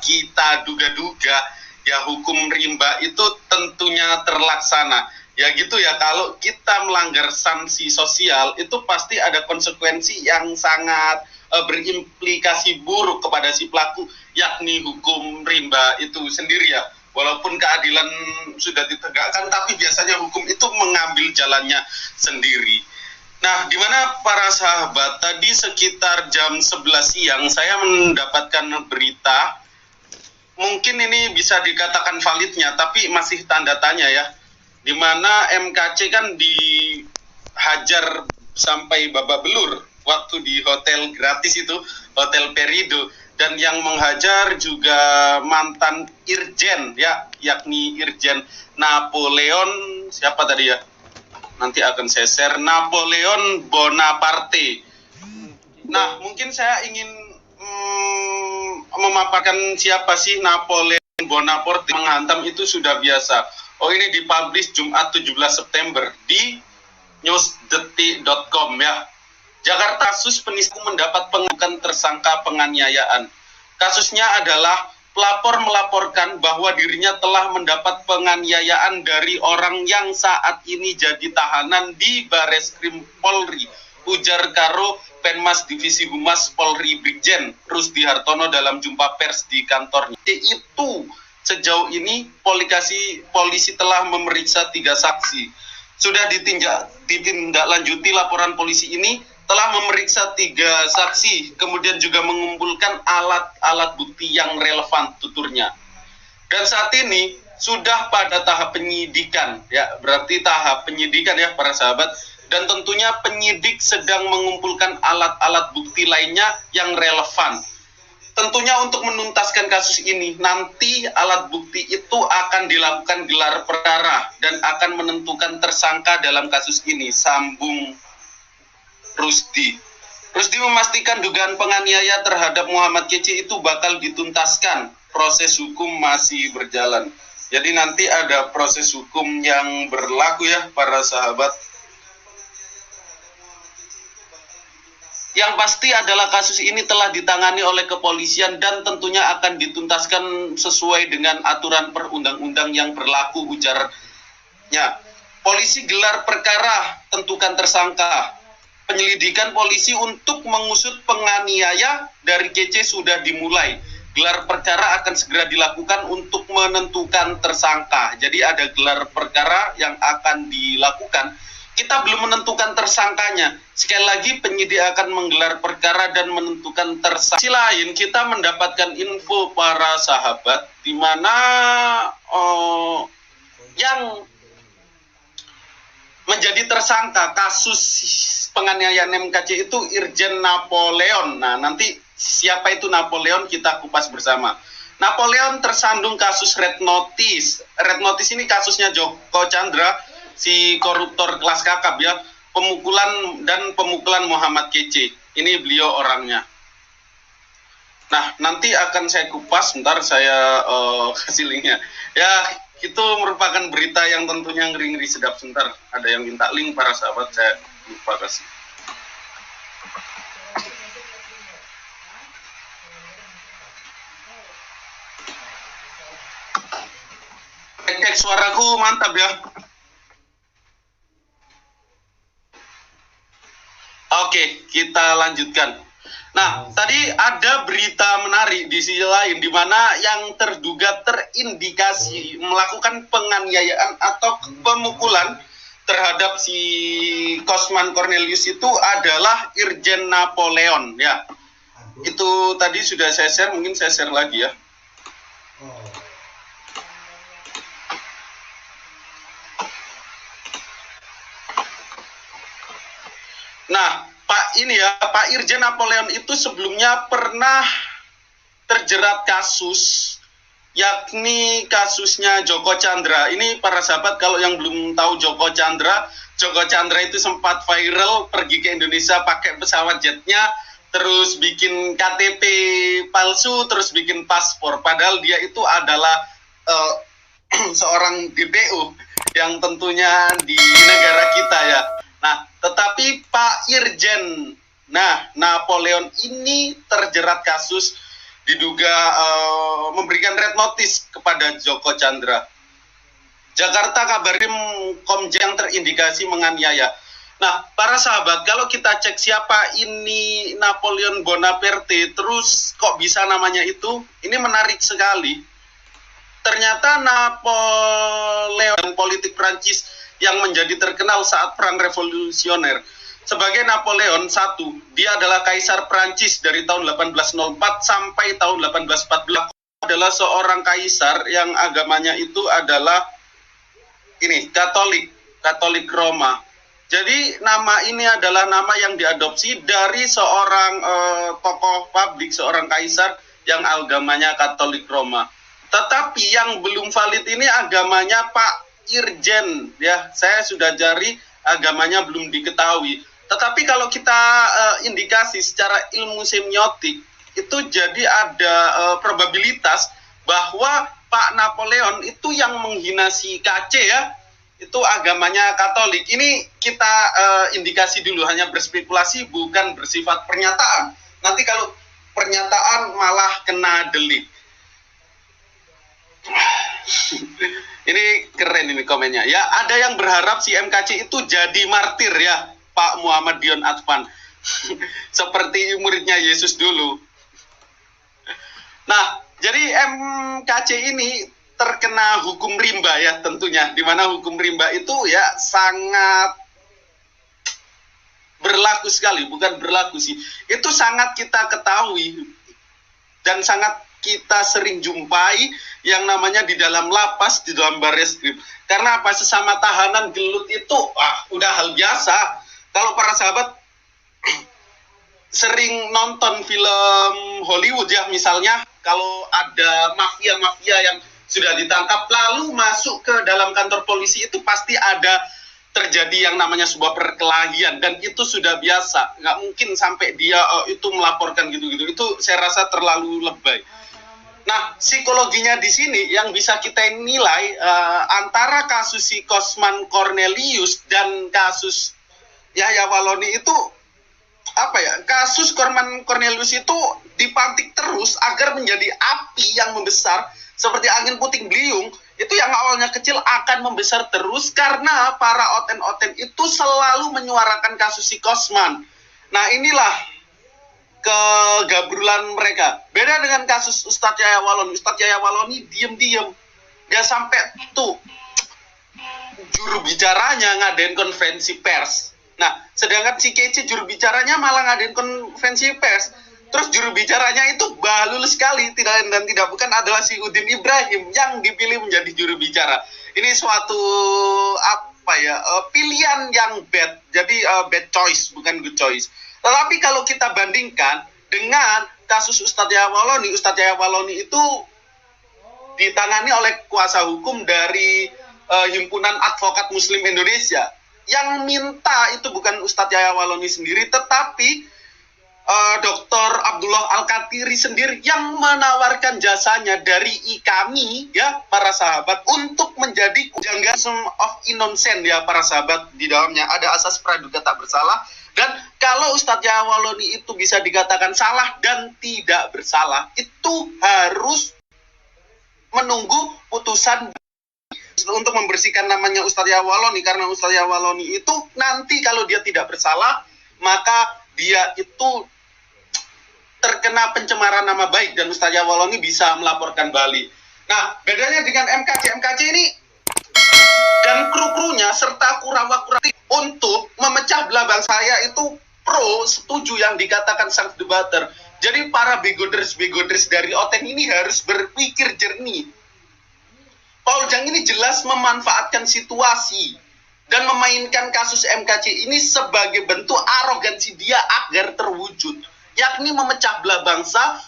kita duga-duga, ya hukum rimba itu tentunya terlaksana. Ya gitu ya, kalau kita melanggar sanksi sosial itu pasti ada konsekuensi yang sangat berimplikasi buruk kepada si pelaku, yakni hukum rimba itu sendiri ya. Walaupun keadilan sudah ditegakkan, tapi biasanya hukum itu mengambil jalannya sendiri. Nah, di mana para sahabat, tadi sekitar jam 11 siang saya mendapatkan berita, mungkin ini bisa dikatakan validnya, tapi masih tanda tanya ya, di mana MKC kan dihajar sampai babak belur waktu di hotel gratis itu, Hotel Perido, dan yang menghajar juga mantan Irjen ya, yakni Irjen Napoleon, siapa tadi ya? Nanti akan saya share, Napoleon Bonaparte. Nah, mungkin saya ingin memaparkan siapa sih Napoleon Bonaparte. Menghantam itu sudah biasa. Oh, ini dipublish Jumat 17 September di newsdetik.com ya. Jakarta, kasus penistaan mendapat pengakuan tersangka penganiayaan. Kasusnya adalah pelapor melaporkan bahwa dirinya telah mendapat penganiayaan dari orang yang saat ini jadi tahanan di Bareskrim Polri. Ujar karo Penmas Divisi Humas Polri Brigjen Rusdi Hartono dalam jumpa pers di kantornya. Itu sejauh ini polisi telah memeriksa 3 saksi. Sudah ditindaklanjuti laporan polisi ini, telah memeriksa 3 saksi, kemudian juga mengumpulkan alat-alat bukti yang relevan, tuturnya. Dan saat ini sudah pada tahap penyidikan, ya, berarti tahap penyidikan ya para sahabat, dan tentunya penyidik sedang mengumpulkan alat-alat bukti lainnya yang relevan. Tentunya untuk menuntaskan kasus ini, nanti alat bukti itu akan dilakukan gelar perkara dan akan menentukan tersangka dalam kasus ini, sambung Rusdi. Rusdi memastikan dugaan penganiaya terhadap Muhammad Kece itu bakal dituntaskan. Proses hukum masih berjalan. Jadi nanti ada proses hukum yang berlaku ya para sahabat. Yang pasti adalah kasus ini telah ditangani oleh kepolisian dan tentunya akan dituntaskan sesuai dengan aturan perundang-undang yang berlaku, ujarnya. Polisi gelar perkara, tentukan tersangka. Penyelidikan polisi untuk mengusut penganiaya dari Kece sudah dimulai. Gelar perkara akan segera dilakukan untuk menentukan tersangka. Jadi ada gelar perkara yang akan dilakukan. Kita belum menentukan tersangkanya. Sekali lagi penyidik akan menggelar perkara dan menentukan tersangka. Sisi lain kita mendapatkan info para sahabat di mana yang menjadi tersangka kasus penganiayaan MKC itu Irjen Napoleon. Nah, nanti siapa itu Napoleon kita kupas bersama. Napoleon tersandung kasus Red Notice. Red Notice ini kasusnya Joko Chandra, si koruptor kelas kakap ya, pemukulan Muhammad Kece. Ini beliau orangnya. Nah, nanti akan saya kupas, bentar saya kasih linknya. Ya, itu merupakan berita yang tentunya ngeri-ngeri sedap. Sebentar, ada yang minta link para sahabat, saya lupa kasih. Cek suaraku mantap ya. Oke, kita lanjutkan. Nah, tadi ada berita menarik di sisi lain, di mana yang terduga terindikasi melakukan penganiayaan atau pemukulan terhadap si Kosman Cornelius itu adalah Irjen Napoleon, ya. Itu tadi sudah saya share, mungkin saya share lagi ya. Nah, Pak Irjen Napoleon itu sebelumnya pernah terjerat kasus, yakni kasusnya Joko Chandra. Ini para sahabat kalau yang belum tahu Joko Chandra itu sempat viral pergi ke Indonesia pakai pesawat jetnya, terus bikin KTP palsu, terus bikin paspor. Padahal dia itu adalah seorang DPO yang tentunya di negara kita ya. Nah, tetapi Pak Irjen Napoleon ini terjerat kasus diduga memberikan red notice kepada Joko Chandra. Jakarta Kabarim Komjen yang terindikasi menganiaya. Nah, para sahabat, kalau kita cek siapa ini Napoleon Bonaparte, terus kok bisa namanya itu, ini menarik sekali. Ternyata Napoleon politik Prancis yang menjadi terkenal saat Perang Revolusioner. Sebagai Napoleon I, dia adalah Kaisar Prancis dari tahun 1804 sampai tahun 1814. Adalah seorang kaisar yang agamanya itu adalah ini, Katolik Roma. Jadi nama ini adalah nama yang diadopsi dari seorang tokoh publik, seorang kaisar yang agamanya Katolik Roma. Tetapi yang belum valid ini agamanya Pak Irjen, ya. Saya sudah cari, agamanya belum diketahui. Tetapi kalau kita indikasi secara ilmu semiotik, itu jadi ada probabilitas bahwa Pak Napoleon itu yang menghina si KC, ya, itu agamanya Katolik. Ini kita indikasi dulu, hanya berspekulasi, bukan bersifat pernyataan. Nanti kalau pernyataan malah kena delik. Ini keren ini komennya. Ya, ada yang berharap si MKC itu jadi martir, ya, Pak Muhammad Dion Advan. Seperti muridnya Yesus dulu. Nah, jadi MKC ini terkena hukum rimba, ya, tentunya. Di mana hukum rimba itu ya sangat berlaku sekali, bukan berlaku sih. Itu sangat kita ketahui dan sangat kita sering jumpai yang namanya di dalam lapas, di dalam bareskrim. Karena apa? Sesama tahanan gelut itu udah hal biasa. Kalau para sahabat sering nonton film Hollywood, ya, misalnya kalau ada mafia-mafia yang sudah ditangkap lalu masuk ke dalam kantor polisi, itu pasti ada terjadi yang namanya sebuah perkelahian, dan itu sudah biasa. Nggak mungkin sampai dia itu melaporkan gitu-gitu. Itu saya rasa terlalu lebay. Nah, psikologinya di sini yang bisa kita nilai antara kasus si Kosman Cornelius dan kasus Yahya Waloni itu apa ya? Kasus Kosman Cornelius itu dipantik terus agar menjadi api yang membesar seperti angin puting beliung. Itu yang awalnya kecil akan membesar terus karena para oten-oten itu selalu menyuarakan kasus si Kosman. Nah, inilah kegabrulan mereka. Beda dengan kasus Ustadz Yahya Waloni. Ustadz Yahya Waloni diem-diem. Gak sampai tuh juru bicaranya ngadain konferensi pers. Nah, sedangkan si Kece juru bicaranya malah ngadain konferensi pers. Terus juru bicaranya itu bahlul sekali, tidak lain dan tidak bukan adalah si Udin Ibrahim yang dipilih menjadi juru bicara. Ini suatu pilihan yang bad. Jadi bad choice, bukan good choice. Tetapi kalau kita bandingkan dengan kasus Ustadz Yahya Waloni itu ditangani oleh kuasa hukum dari Himpunan Advokat Muslim Indonesia. Yang minta itu bukan Ustadz Yahya Waloni sendiri, tetapi Dr. Abdullah Al-Katiri sendiri yang menawarkan jasanya dari kami, ya, para sahabat, untuk menjadi janggal of innocent, ya, para sahabat. Di dalamnya ada asas praduga tak bersalah. Dan kalau Ustadz Yahya Waloni itu bisa dikatakan salah dan tidak bersalah, itu harus menunggu putusan untuk membersihkan namanya Ustadz Yahya Waloni. Karena Ustadz Yahya Waloni itu nanti kalau dia tidak bersalah, maka dia itu terkena pencemaran nama baik dan Ustadz Yahya Waloni bisa melaporkan balik. Nah, bedanya dengan MKC ini dan kru-krunya serta kurawa-kura untuk memecah belah bangsa saya itu setuju yang dikatakan sang debater. Jadi para begoders dari Oten ini harus berpikir jernih. Paul Jang ini jelas memanfaatkan situasi dan memainkan kasus MKC ini sebagai bentuk arogansi dia agar terwujud, yakni memecah belah bangsa.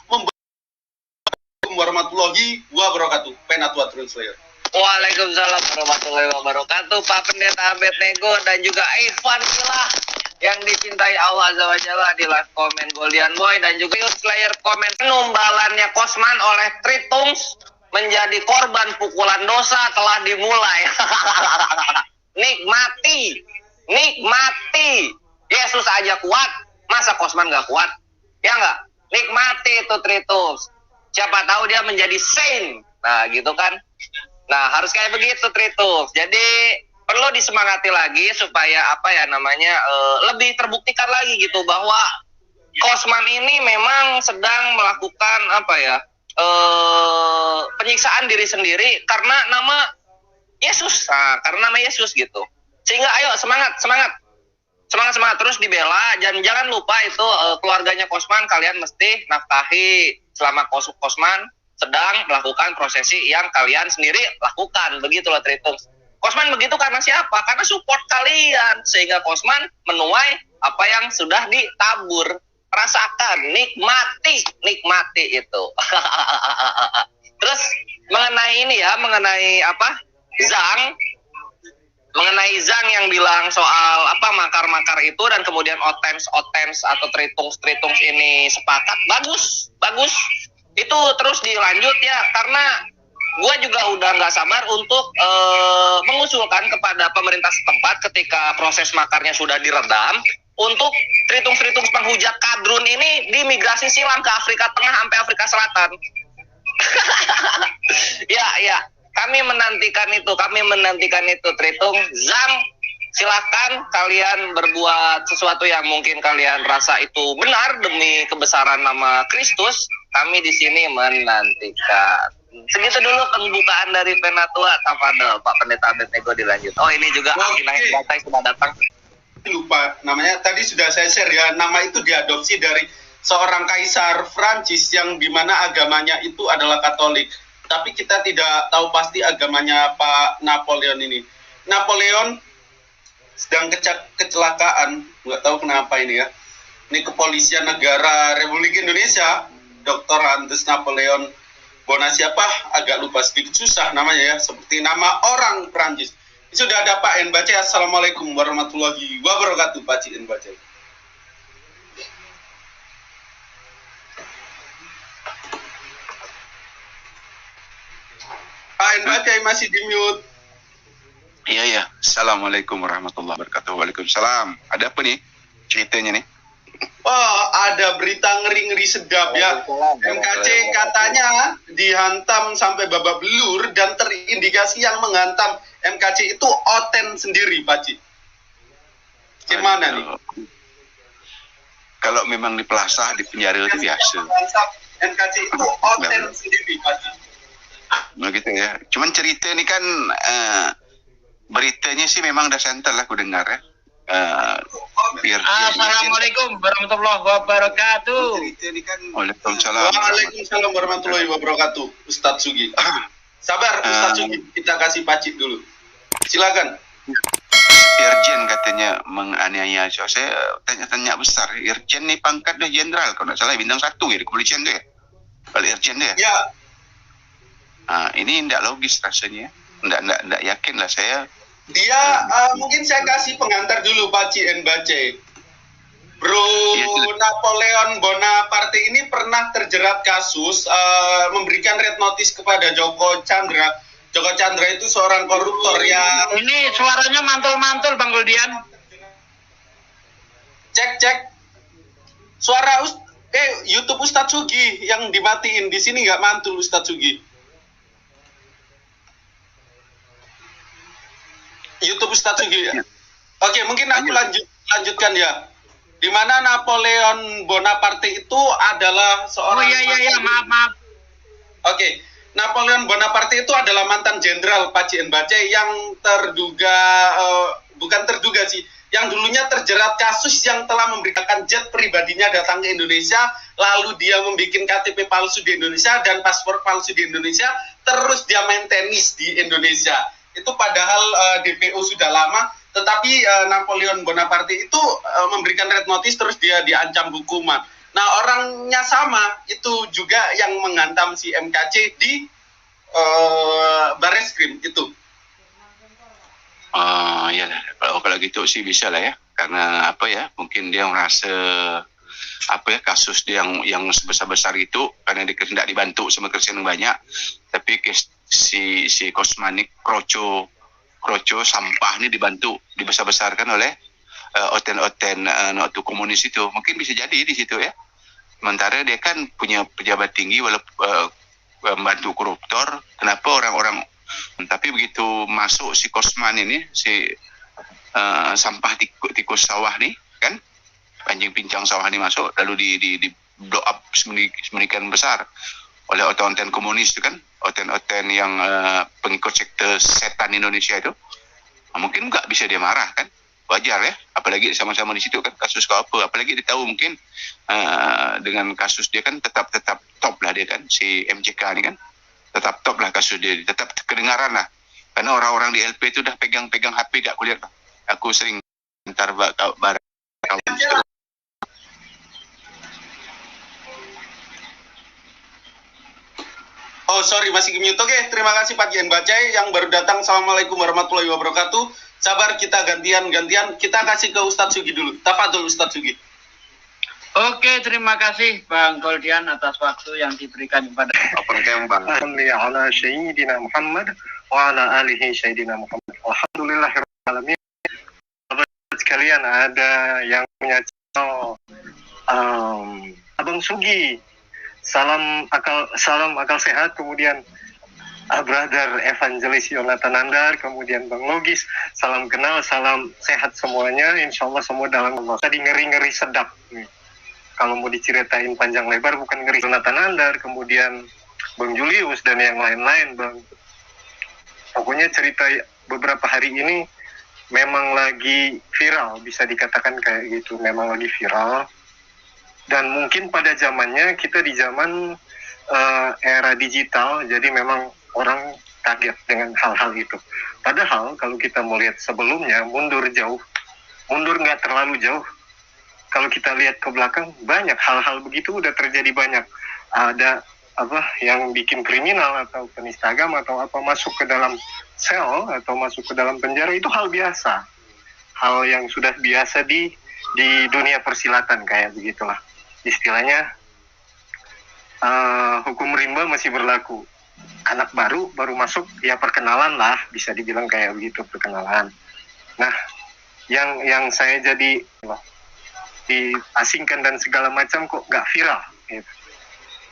Warahmatullahi wabarakatuh. Penatwa Translator. Waalaikumsalam warahmatullahi wabarakatuh. Pak Pendeta Abednego dan juga Ivan Silah yang dicintai Allah Azza wa Jalla di live komen Goldian Boy dan juga Slayer komen penumbalannya Kosman oleh Tritungs menjadi korban pukulan dosa telah dimulai. Nikmati. Yesus aja kuat, masa Kosman gak kuat? Ya nggak? Nikmati itu Tritungs. siapa tahu dia menjadi saint. Nah, gitu kan. Nah, harus kayak begitu, Tritus. Jadi perlu disemangati lagi supaya apa ya namanya lebih terbuktikan lagi gitu bahwa Kosman ini memang sedang melakukan apa ya penyiksaan diri sendiri karena nama Yesus. Nah, karena nama Yesus gitu. Sehingga ayo semangat terus dibela, dan jangan lupa itu keluarganya Kosman, kalian mesti nafkahi selama Kosman sedang melakukan prosesi yang kalian sendiri lakukan. Begitu loh, Tritus. Kosman begitu karena siapa? Karena support kalian, sehingga Kosman menuai apa yang sudah ditabur. Rasakan, nikmati itu. Terus mengenai apa? Zang yang bilang soal apa makar itu, dan kemudian Otems atau Tritungs ini sepakat, bagus. Itu terus dilanjut ya, karena gue juga udah nggak sabar untuk mengusulkan kepada pemerintah setempat ketika proses makarnya sudah diredam untuk Tritungs penghujat kadrun ini dimigrasi silang ke Afrika Tengah sampai Afrika Selatan. ya kami menantikan itu Tritung. Zang, silakan kalian berbuat sesuatu yang mungkin kalian rasa itu benar demi kebesaran nama Kristus. Kami di sini menantikan. Segitu dulu pembukaan dari Penatua. Tafadhol Pak Pendeta Abednego, dilanjut. Oh, ini juga Akinai Batai sudah datang. Lupa namanya, tadi sudah saya share ya, nama itu diadopsi dari seorang kaisar Prancis yang dimana agamanya itu adalah Katolik, tapi kita tidak tahu pasti agamanya Pak Napoleon ini. Napoleon sedang kecelakaan, nggak tahu kenapa ini ya. Ini kepolisian negara Republik Indonesia, Dr. Andes Napoleon siapa, agak lupa, sedikit susah namanya ya, seperti nama orang Prancis. Sudah ada Pak Enbace. Assalamualaikum warahmatullahi wabarakatuh, Pak Enbace. Pak Enbace masih di mute. Iya. Assalamualaikum warahmatullahi wabarakatuh. Waalaikumsalam. Ada apa nih ceritanya nih? Oh, ada berita ngeri-ngeri sedap ya. MKC katanya dihantam sampai babak belur, dan terindikasi yang menghantam MKC itu Oten sendiri, Pak Ci. Gimana nih? Kalau memang dipelasah, di penjara itu biasa. MKC itu Oten sendiri, Pak Ci. Begitu ya. Cuman cerita ini kan beritanya sih memang udah santai lah aku dengar ya. Assalamualaikum warahmatullahi wabarakatuh. Waalaikumsalam warahmatullahi wabarakatuh, Ustadz Sugi. Sabar, Ustadz Sugi, kita kasih pacit dulu. Silakan. Irjen katanya menganiaya. Saya tanya besar. Irjen nih pangkat dah jenderal, kalau nggak salah bintang 1 ya di kepolisian tuh ya. Kalau Irjen tuh ya. Ya. Ini tidak logis rasanya. Tidak yakin lah saya. Dia mungkin saya kasih pengantar dulu, Pak Enbace. Bro Napoleon Bonaparte ini pernah terjerat kasus memberikan red notice kepada Joko Chandra. Joko Chandra itu seorang koruptor yang... Ini suaranya mantul-mantul, Bang Guldian. Cek. Suara YouTube Ustadz Sugi yang dimatiin. Di sini nggak mantul, Ustadz Sugi. YouTube Ustadz Sugi ya. Oke, mungkin aku lanjutkan ya. Di mana Napoleon Bonaparte itu adalah seorang... Oh iya, maaf. Oke, Napoleon Bonaparte itu adalah mantan jenderal, Pak Enbace, yang bukan terduga sih, yang dulunya terjerat kasus yang telah memberikan jet pribadinya datang ke Indonesia, lalu dia membuat KTP palsu di Indonesia dan paspor palsu di Indonesia, terus dia main tenis di Indonesia. Itu padahal DPO sudah lama, tetapi Napoleon Bonaparte itu memberikan red notice, terus dia diancam hukuman. Nah, orangnya sama, itu juga yang menghantam si MKC di Barreskrim itu. Ya, kalau gitu sih bisa lah ya, karena apa ya, mungkin dia merasa kasus dia yang sebesar itu karena dia tidak dibantu sama Kristen yang banyak, tapi si Kosmanik kroco sampah ini dibantu dibesar-besarkan oleh oten waktu komunis itu, mungkin bisa jadi di situ ya. Sementara dia kan punya pejabat tinggi walaupun membantu koruptor. Kenapa orang-orang, tapi begitu masuk si Kosman ini, si sampah tikus sawah nih kan, anjing pincang sawah ini masuk, lalu di blow up sedemikian besar oleh oten-oten komunis itu kan, oten-oten yang pengikut sekte setan Indonesia itu. Mungkin nggak bisa dia marah kan, wajar ya, apalagi sama-sama di situ kan kasus ke apa, apalagi dia tahu mungkin dengan kasus dia kan tetap top lah dia kan, si MJK ini kan tetap top lah kasus dia, tetap kedengaran lah, karena orang-orang di LP itu udah pegang-pegang HP, gak kulihat. Aku sering ntar bareng. Oh sorry, masih mute. Oke, terima kasih Pak Gian Bacai yang baru datang. Assalamualaikum warahmatullahi wabarakatuh. Sabar, kita gantian. Kita kasih ke Ustadz Sugi dulu. Tafadhol Ustadz Sugi. Oke, terima kasih Bang Goldian atas waktu yang diberikan kepada ala sayyidina Muhammad wa ala alihi sayyidina Muhammad. Alhamdulillahirrahmanirrahim. Sekalian, ada yang punya channel Abang Sugi, salam akal sehat, kemudian Brother Evangelis Yonatan Nandar, kemudian Bang Logis, salam kenal, salam sehat semuanya, insya Allah semua dalam Allah. Tadi ngeri-ngeri sedap nih. Kalau mau diceritain panjang lebar, bukan ngeri Yonatan Nandar, kemudian Bang Julius dan yang lain-lain, Bang. Pokoknya cerita beberapa hari ini memang lagi viral, bisa dikatakan kayak gitu, memang lagi viral. Dan mungkin pada zamannya, kita di zaman era digital, jadi memang orang kaget dengan hal-hal itu. Padahal kalau kita mau lihat sebelumnya, mundur nggak terlalu jauh. Kalau kita lihat ke belakang, banyak hal-hal begitu udah terjadi banyak. Ada yang bikin kriminal atau penista agama atau masuk ke dalam sel atau masuk ke dalam penjara, itu hal biasa. Hal yang sudah biasa di dunia persilatan, kayak begitulah. Istilahnya hukum rimba masih berlaku. Anak baru masuk, ya perkenalan lah, bisa dibilang kayak begitu, perkenalan. Nah, yang saya jadi diasingkan dan segala macam kok nggak viral gitu.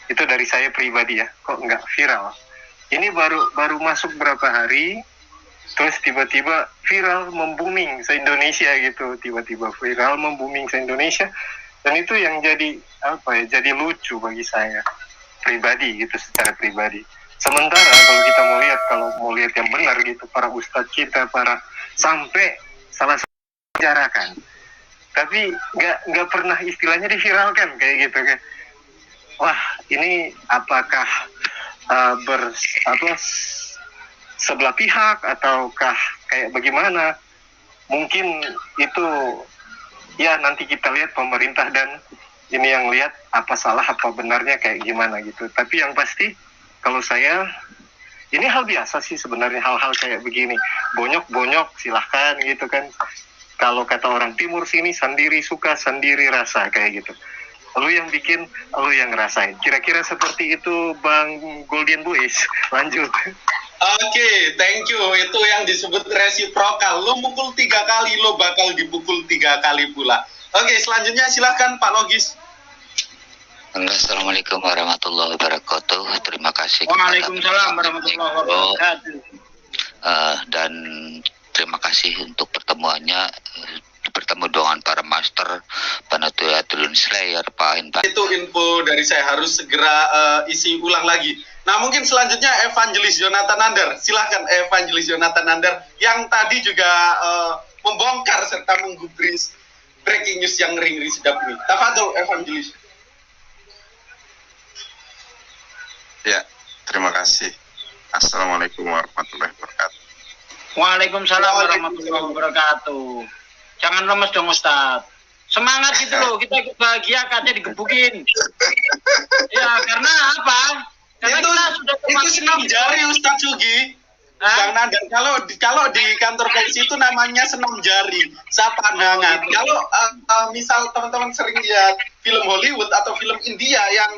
Itu dari saya pribadi ya, kok nggak viral. Ini baru masuk berapa hari, terus tiba-tiba viral membooming se-Indonesia gitu, tiba-tiba viral membooming se-Indonesia. Dan itu yang jadi jadi lucu bagi saya pribadi gitu, secara pribadi. Sementara kalau mau lihat yang benar gitu, para ustadz kita, sampai salah satu penjarakan, tapi nggak pernah istilahnya diviralkan kayak gitu kan. Wah, ini apakah sebelah pihak ataukah kayak bagaimana? Mungkin itu ya nanti kita lihat pemerintah dan ini yang lihat apa salah apa benarnya kayak gimana gitu. Tapi yang pasti kalau saya, ini hal biasa sih sebenarnya, hal-hal kayak begini. Bonyok-bonyok silahkan gitu kan. Kalau kata orang timur sini, sendiri suka sendiri rasa kayak gitu. Lu yang bikin, lu yang ngerasain. Kira-kira seperti itu Bang Goldian Boys. Lanjut. Oke, thank you. Itu yang disebut resiprokal. Lo mukul 3 kali, lo bakal dipukul 3 kali pula. Oke, selanjutnya silahkan Pak Logis. Assalamualaikum warahmatullahi wabarakatuh. Terima kasih. Waalaikumsalam warahmatullahi wabarakatuh. Dan terima kasih untuk pertemuannya, bertemu dengan para master Panatul Slayer, Pak Henpa. Itu info dari saya, harus segera isi ulang lagi. Nah, mungkin selanjutnya Evangelis Yonatan Nandar. Silahkan Evangelis Yonatan Nandar yang tadi juga membongkar serta menggubris breaking news yang ngeri-ngeri sedap ini. Tafadhol Evangelis. Ya, terima kasih. Assalamualaikum warahmatullahi wabarakatuh. Waalaikumsalam warahmatullahi wabarakatuh. Jangan lemes dong Ustadz. Semangat gitu loh, kita bahagia katanya digebukin. Ya, karena apa? Karena itu, kita sudah itu senam jari Ustadz Sugi. Bang Nandar, kalau di kantor polisi itu namanya senam jari, sapan hangat. Kalau misal teman-teman sering lihat film Hollywood atau film India yang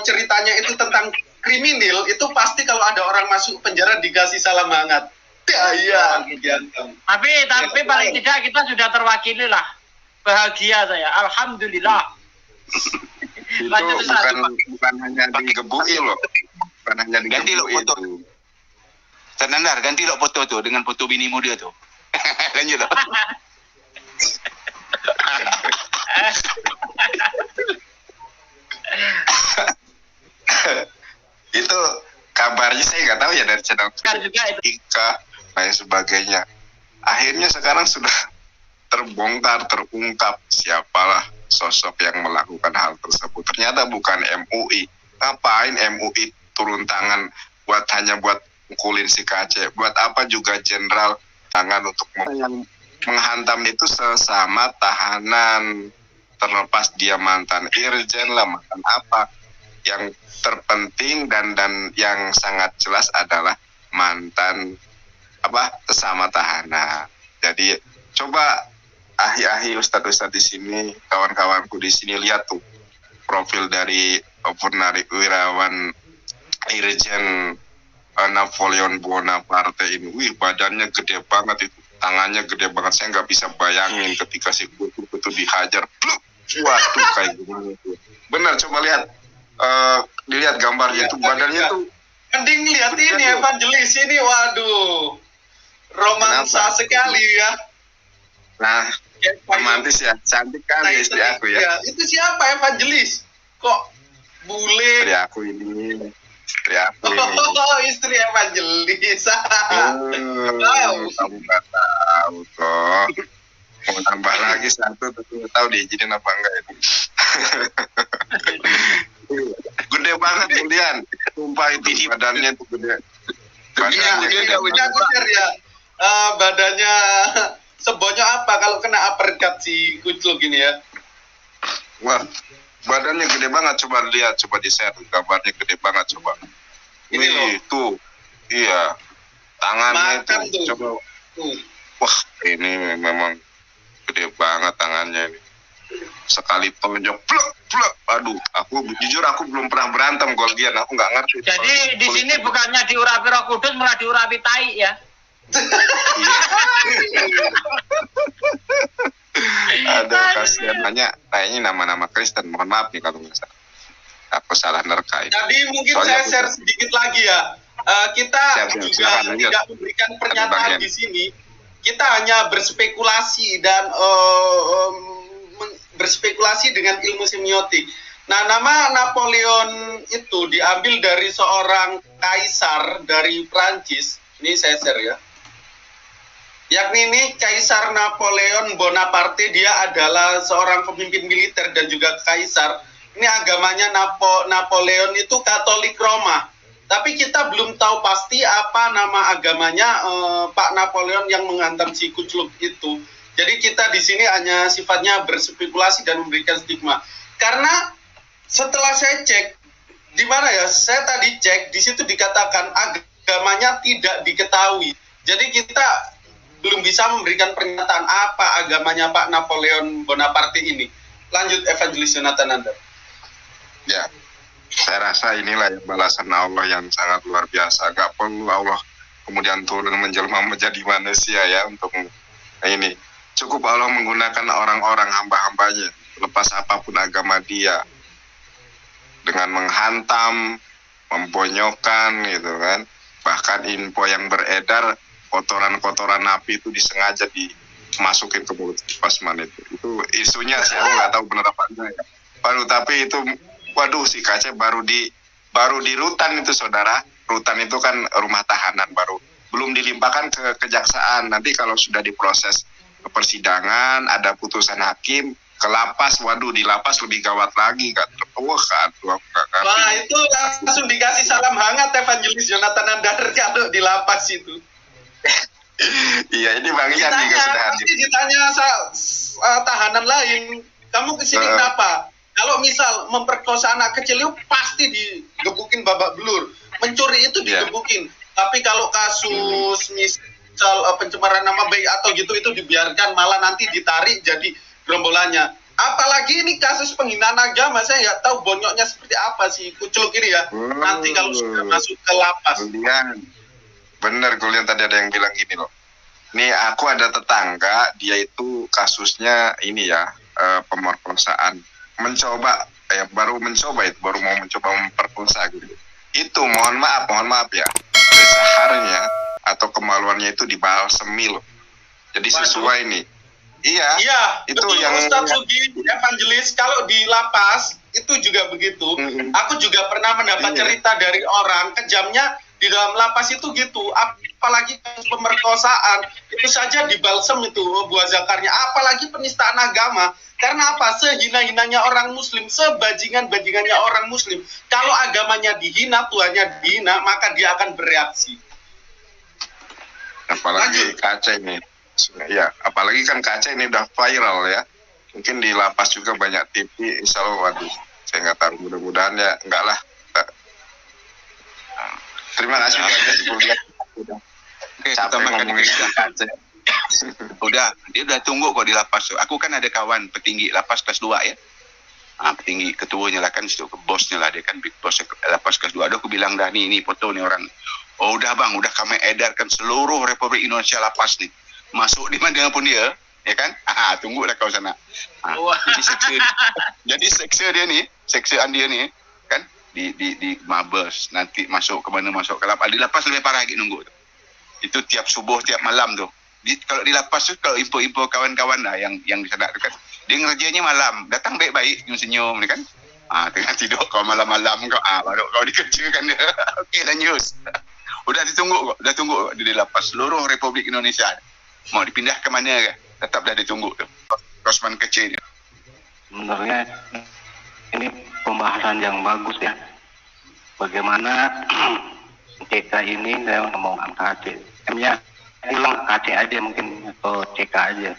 ceritanya itu tentang kriminal, itu pasti kalau ada orang masuk penjara dikasih salam hangat. Ya, tapi paling tidak kita sudah terwakili lah. Bahagia saya, alhamdulillah. Itu Lanjut, Ustaz. bukan hanya digebui loh. Bukan hanya Ganti lo digebui foto. itu. Senandar, ganti lo foto tuh dengan foto binimu dia tuh. Lanjut lo. Itu kabarnya saya nggak tahu ya dari channel Kan juga itu. Ika lain sebagainya. Akhirnya sekarang sudah terbongkar, terungkap siapalah sosok yang melakukan hal tersebut. Ternyata bukan MUI. Ngapain MUI turun tangan hanya buat mukulin si KC? Buat apa juga jenderal tangan untuk menghantam itu sesama tahanan, terlepas dia mantan irjen lah, mantan apa. Yang terpenting dan yang sangat jelas adalah mantan sesama tahanan. Jadi coba ahi-ahi ustadz-ustadz di sini, kawan-kawanku di sini, lihat tuh profil dari Purnawirawan Irjen Napoleon Bonaparte ini. Wih, badannya gede banget itu, tangannya gede banget. Saya nggak bisa bayangin ketika si Kutu dihajar. Pluk! Waduh, kayak gimana tuh. Benar, coba lihat. Dilihat gambarnya itu, badannya tuh. Mending lihat ini Evangelis ini, waduh, romansa sekali ya. Nah, romantis ya, cantik kali istri aku ya. Itu siapa Evangelis? Kok bule? Istri aku ini. Oh, istri Evangelis. Kamu nggak tahu kok. Mau tambah lagi satu, tapi nggak tahu diizinin apa enggak itu. Gede banget kemudian, sumpah itu badannya itu gede. Badannya Dia nggak punya kuder ya. Badannya sebonyok apa kalau kena uppercut si Kucluk ini ya. Wah, badannya gede banget, coba lihat, coba di share gambarnya gede banget, coba. Ini loh. Tuh, iya, tangannya Makan itu, tuh. coba. Wah, ini memang gede banget tangannya ini. Sekali tonjok, pluk, pluk. Aduh, jujur aku belum pernah berantem Goldian, aku nggak ngerti. Jadi di sini bukannya diurapi Roh Kudus, malah diurapi tai ya. Aduh, kasihan banyak. Nah, ini nama-nama Kristen, mohon maaf nih kalau nggak salah. Aku salah nerkain. Jadi mungkin Soalnya saya share sedikit lagi ya. Kita juga silakan, tidak memberikan pernyataan di sini. Kita hanya berspekulasi dan berspekulasi dengan ilmu semiotik. Nah, nama Napoleon itu diambil dari seorang kaisar dari Prancis. Ini saya share ya. Yakni ini Kaisar Napoleon Bonaparte. Dia adalah seorang pemimpin militer dan juga kaisar. Ini agamanya Napoleon itu Katolik Roma. Tapi kita belum tahu pasti apa nama agamanya Pak Napoleon yang menghantam si Kucluk itu. Jadi kita di sini hanya sifatnya berspekulasi dan memberikan stigma. Karena setelah saya cek, di mana ya? Saya tadi cek, di situ dikatakan agamanya tidak diketahui. Jadi kita belum bisa memberikan pernyataan apa agamanya Pak Napoleon Bonaparte ini. Lanjut Evangelis Jonathan Anda. Ya, saya rasa inilah balasan Allah yang sangat luar biasa. Gak perlu Allah kemudian turun menjelma menjadi manusia ya untuk ini. Cukup Allah menggunakan orang-orang hamba-hambanya, lepas apapun agama dia, dengan menghantam, membonyokkan gitu kan. Bahkan info yang beredar, kotoran-kotoran napi itu disengaja dimasukin ke mulut Pasman itu. Itu isunya sih, aku nggak tahu benar apa enggak ya. Tapi itu, waduh, si Kace baru di rutan itu saudara. Rutan itu kan rumah tahanan, belum dilimpahkan ke kejaksaan. Nanti kalau sudah diproses ke persidangan, ada putusan hakim, ke lapas. Waduh, di lapas lebih gawat lagi kan. Wah, Wah, itu langsung dikasih salam hangat Evangelis Jonathan Andar kalau di lapas itu. Iya, ini Bang Ian juga sudah hadir. Pasti ditanya tahanan lain, kamu kesini kenapa? Kalau misal memperkosa anak kecil itu pasti digebukin babak belur. Mencuri itu digebukin. Tapi kalau kasus misal pencemaran nama baik atau gitu itu dibiarkan, malah nanti ditarik jadi gerombolannya. Apalagi ini kasus penghinaan agama, saya nggak tahu bonyoknya seperti apa sih Kucluk ini ya. Nanti kalau sudah masuk ke lapas. Bener, gue lihat tadi ada yang bilang gini loh. Nih aku ada tetangga, dia itu kasusnya ini ya, pemerkosaan. Mencoba kayak baru mau mencoba memperkosa gitu. Itu mohon maaf ya, kesaharnya atau kemaluannya itu dibalsemi loh. Jadi sesuai nih. Iya, itu betul, yang Ustadz Sugi, Evangelis, kalau di lapas itu juga begitu. Aku juga pernah mendapat cerita dari orang, kejamnya di dalam lapas itu gitu. Apalagi pemerkosaan, itu saja dibalsem itu buah zakarnya. Apalagi penistaan agama. Karena apa? Sehina-hinanya orang muslim, sebajingan-bajingannya orang muslim. Kalau agamanya dihina, Tuhannya dihina, maka dia akan bereaksi. Apalagi kaca ini. Ya, apalagi kan kaca ini udah viral ya. Mungkin di lapas juga banyak TV, insya Allah, waduh, saya nggak tahu, mudah-mudahan ya, enggak lah. Terima kasih banyak. Oke, kita makan kaca. Dia udah tunggu kok di lapas. Aku kan ada kawan petinggi lapas kelas 2 ya. Petinggi ketuanya lah kan, bosnya lah, dia kan big boss lapas kelas 2. Aku bilang dah ini foto nih orang. Oh udah bang, udah kami edarkan seluruh Republik Indonesia lapas nih. Masuk di mana pun dia, ya kan? Tunggulah kau sana. Jadi seksa dia nih, seksaan dia nih, kan? Di Mabes, nanti masuk ke mana, masuk ke lapas. Di lapas lebih parah lagi nunggu tuh. Itu tiap subuh, tiap malam tuh. Kalau di lapas tuh, kalau info-info kawan-kawan lah yang di sana tuh kan, dia ngerjainnya malam, datang baik-baik, senyum-senyum, kan? Tengah tidur kau malam-malam kau, baru kau dikerjakan dia. Oke, lanjut. Udah tunggu kok di lapas seluruh Republik Indonesia. Mau dipindah ke mana kan? Tetap dah ditunggu tuh. Kosman kecil. Sebenarnya ini pembahasan yang bagus ya. Bagaimana CK ini, saya ngomong KC. M-nya hilang KC aja mungkin, atau CK aja.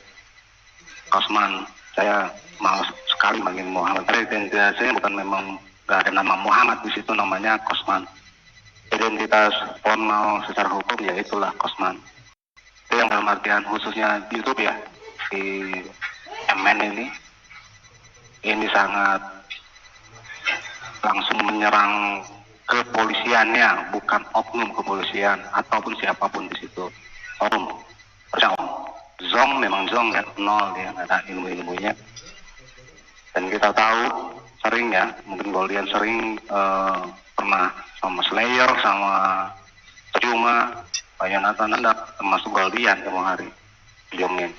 Kosman, saya mau sekali manggil Muhammad. Identitasnya bukan memang gak ada nama Muhammad di situ, namanya Kosman. Identitas formal secara hukum ya itulah Kosman. Itu yang dalam artian khususnya di YouTube ya, si MN ini sangat langsung menyerang kepolisiannya, bukan oknum kepolisian ataupun siapapun di situ. Zong memang zong ya, nol dia, nggak ada ilmu-ilmunya. Dan kita tahu sering ya, mungkin Goldian sering pernah sama Slayer, sama Cuma, banyak nanda termasuk Goldian semua hari Jongin.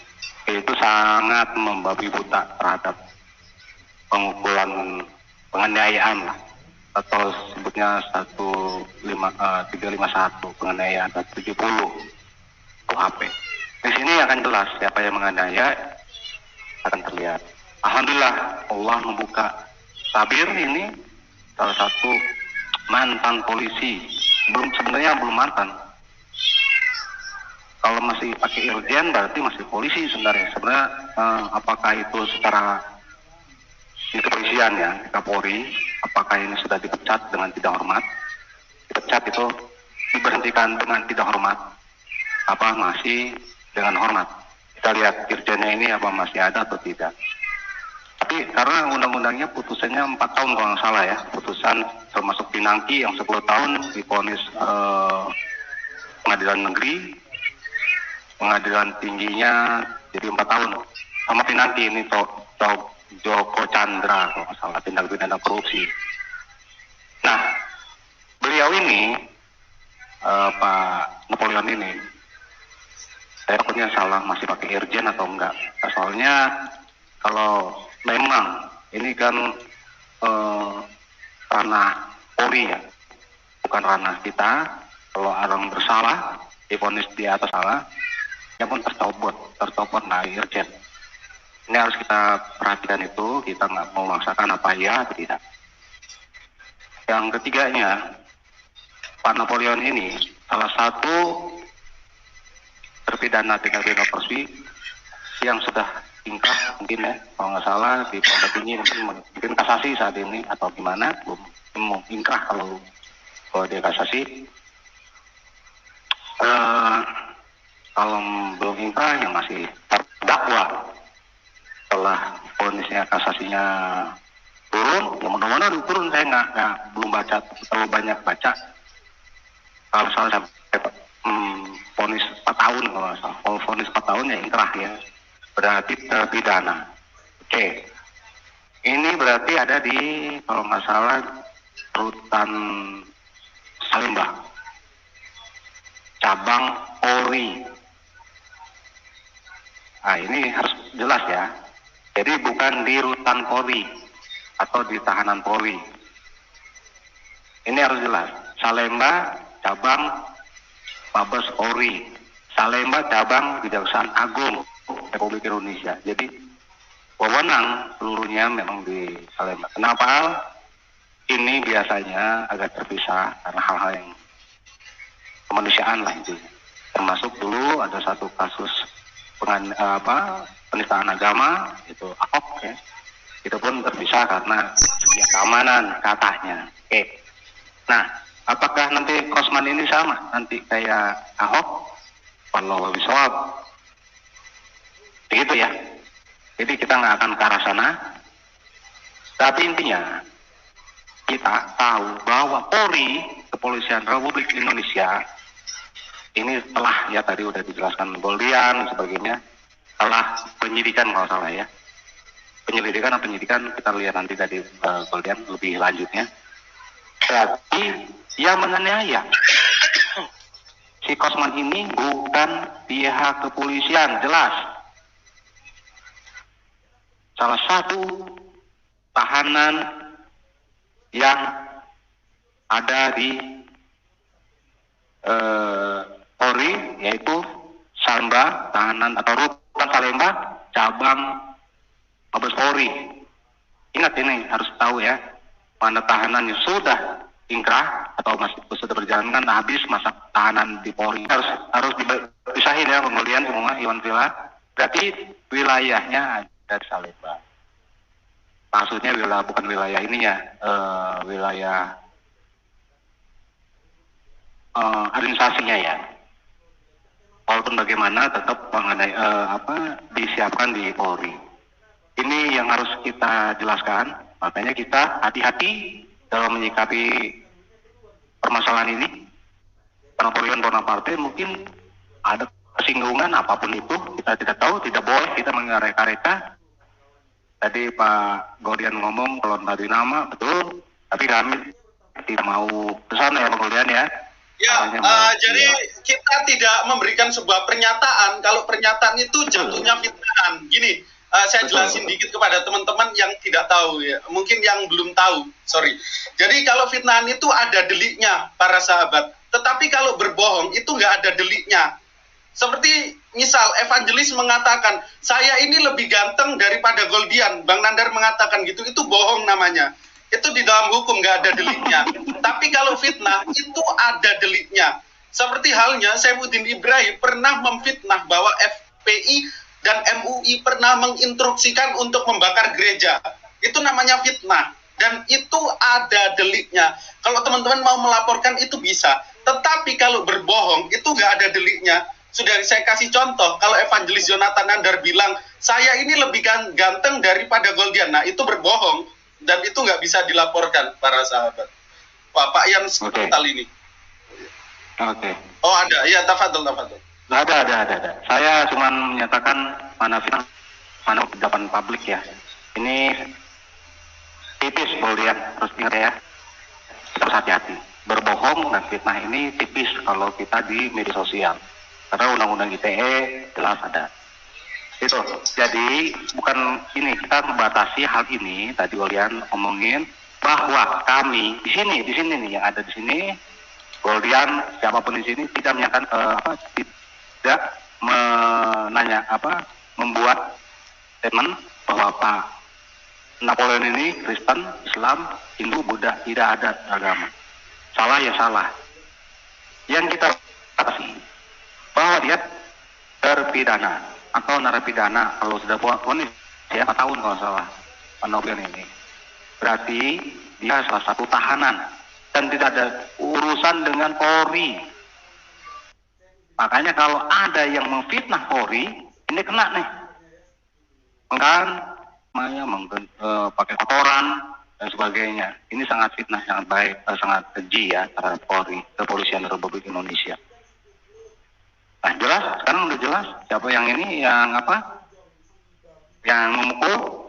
Itu sangat membabi buta terhadap pengukulan penganiayaan lah, atau sebutnya 351 penganiayaan 70 UHP. Di sini akan jelas siapa yang menganiaya, akan terlihat. Alhamdulillah Allah membuka Sabir ini salah satu mantan polisi, sebenarnya belum mantan. Kalau masih pakai irjen berarti masih polisi sebenarnya. Apakah itu secara di kepolisian ya, di Kapolri, apakah ini sudah dipecat dengan tidak hormat? Dipecat itu diberhentikan dengan tidak hormat, apa masih dengan hormat? Kita lihat irjennya ini apa masih ada atau tidak. Tapi karena undang-undangnya putusannya 4 tahun kalau nggak salah ya, putusan termasuk Pinangki yang 10 tahun divonis pengadilan negeri, pengadilan tingginya jadi 4 tahun. Sama Pinangki ini Joko Chandra kalau nggak salah, tindak pidana korupsi. Nah, beliau ini Pak Napoleon ini, saya takutnya salah masih pakai irjen atau enggak. Soalnya kalau memang ini kan ranah Polri ya, bukan ranah kita. Kalau orang bersalah, divonis di atas salah, ya pun tercopot dari irjen. Ini harus kita perhatikan itu, kita nggak mau memaksakan apa ya atau tidak. Yang ketiganya, Pak Napoleon ini salah satu terpidana tindak pidana korupsi yang sudah ingkrah mungkin ya, kalau nggak salah di Polda Tinggi mungkin kasasi saat ini atau gimana, belum ingkrah kalau dia kasasi. Kalau belum ingkrah yang masih terdakwa. Setelah vonisnya kasasinya turun, ya mudah-mudahan turun, saya belum terlalu banyak baca. Kalau salah sampai vonis 4 tahun kalau nggak salah. Kalau vonis 4 tahun ya ingkrah ya, berarti terpidana. Oke. Ini berarti ada di, kalau nggak salah, rutan Salemba, cabang Polri. Nah, ini harus jelas ya. Jadi bukan di rutan Polri atau di tahanan Polri. Ini harus jelas. Salemba, cabang Mabes Polri. Salemba, cabang Kejaksaan Agung Republik Indonesia. Jadi wewenang seluruhnya memang di Salemba. Kenapa? Ini biasanya agak terpisah karena hal-hal yang kemanusiaan lah intinya. Termasuk dulu ada satu kasus penistaan agama, itu Ahok ya. Itu pun terpisah karena ya, keamanan katanya. Oke. Nah, apakah nanti Kosman ini sama nanti kayak Ahok? Wallahu bisawab. Begitu ya. Jadi kita nggak akan ke arah sana. Tapi intinya kita tahu bahwa Polri, Kepolisian Republik Indonesia, ini telah ya tadi udah dijelaskan Goldian dan sebagainya, telah penyidikan kalau salah ya. Penyelidikan kita lihat nanti tadi Goldian lebih lanjutnya. Berarti yang menganiaya si Kosman ini bukan pihak kepolisian, jelas. Salah satu tahanan yang ada di Polri, yaitu Salemba, tahanan atau rutan Salemba, cabang Mabes Polri. Ingat ini harus tahu ya, mana tahanan yang sudah ingkrah atau masih sudah berjalan kan habis masa tahanan di Polri, harus dipisahin ya kemudian semua Iwan Villa. Berarti wilayahnya ada di Salemba. Maksudnya bukan wilayah ini ya, wilayah administrasinya ya. Walaupun bagaimana tetap mengenai disiapkan di Polri. Ini yang harus kita jelaskan. Makanya kita hati-hati dalam menyikapi permasalahan ini. Karena Polri dan Bonaparte mungkin ada kesinggungan apapun itu, kita tidak tahu, tidak boleh kita mengareka-reka. Tadi Pak Goldian ngomong kalau tadi nama betul, tapi kami tidak mau kesana ya Pak Goldian ya. Ya, jadi kita tidak memberikan sebuah pernyataan. Kalau pernyataan itu jatuhnya fitnahan. Gini, saya jelasin dikit kepada teman-teman yang tidak tahu ya, mungkin yang belum tahu. Sorry. Jadi kalau fitnahan itu ada deliknya, para sahabat. Tetapi kalau berbohong itu nggak ada deliknya. Seperti misal evangelis mengatakan, saya ini lebih ganteng daripada Goldian. Bang Nandar mengatakan gitu, itu bohong namanya. Itu di dalam hukum nggak ada deliknya. Tapi kalau fitnah, itu ada deliknya. Seperti halnya Saifuddin Ibrahim pernah memfitnah bahwa FPI dan MUI pernah menginstruksikan untuk membakar gereja. Itu namanya fitnah. Dan itu ada deliknya. Kalau teman-teman mau melaporkan itu bisa. Tetapi kalau berbohong, itu nggak ada deliknya. Sudah saya kasih contoh, kalau evangelis Jonathan Nandar bilang, saya ini lebih ganteng daripada Goldian. Nah, itu berbohong. Dan itu nggak bisa dilaporkan, para sahabat. Pak Ian sebentar ini. Oke. Oh, ada. Ya, tafadhol. Ada. Saya cuma menyatakan mana ucapan publik ya. Ini tipis Goldian, harus ingat ya. Kita harus hati-hati. Berbohong dan fitnah ini tipis kalau kita di media sosial. Karena undang-undang ITE jelas ada. Itu. Jadi bukan ini, kita membatasi hal ini. Tadi Goldian omongin bahwa kami di sini nih yang ada di sini, Goldian siapapun di sini tidak menyatakan tidak membuat statement bahwa Pak Napoleon ini Kristen, Islam, Hindu, Buddha, tidak ada agama. Salah ya salah. Yang kita batasi bahwa dia terpidana atau narapidana kalau sudah vonis ya 4 tahun kalau salah Pak Napoleon ini. Berarti dia salah satu tahanan dan tidak ada urusan dengan Polri. Makanya kalau ada yang memfitnah Polri, ini kena nih. Pakai kotoran dan sebagainya. Ini sangat fitnah, sangat baik, sangat keji ya terhadap Polri, Kepolisian Republik Indonesia. Nah, jelas, sekarang udah jelas siapa yang ini, yang memukul,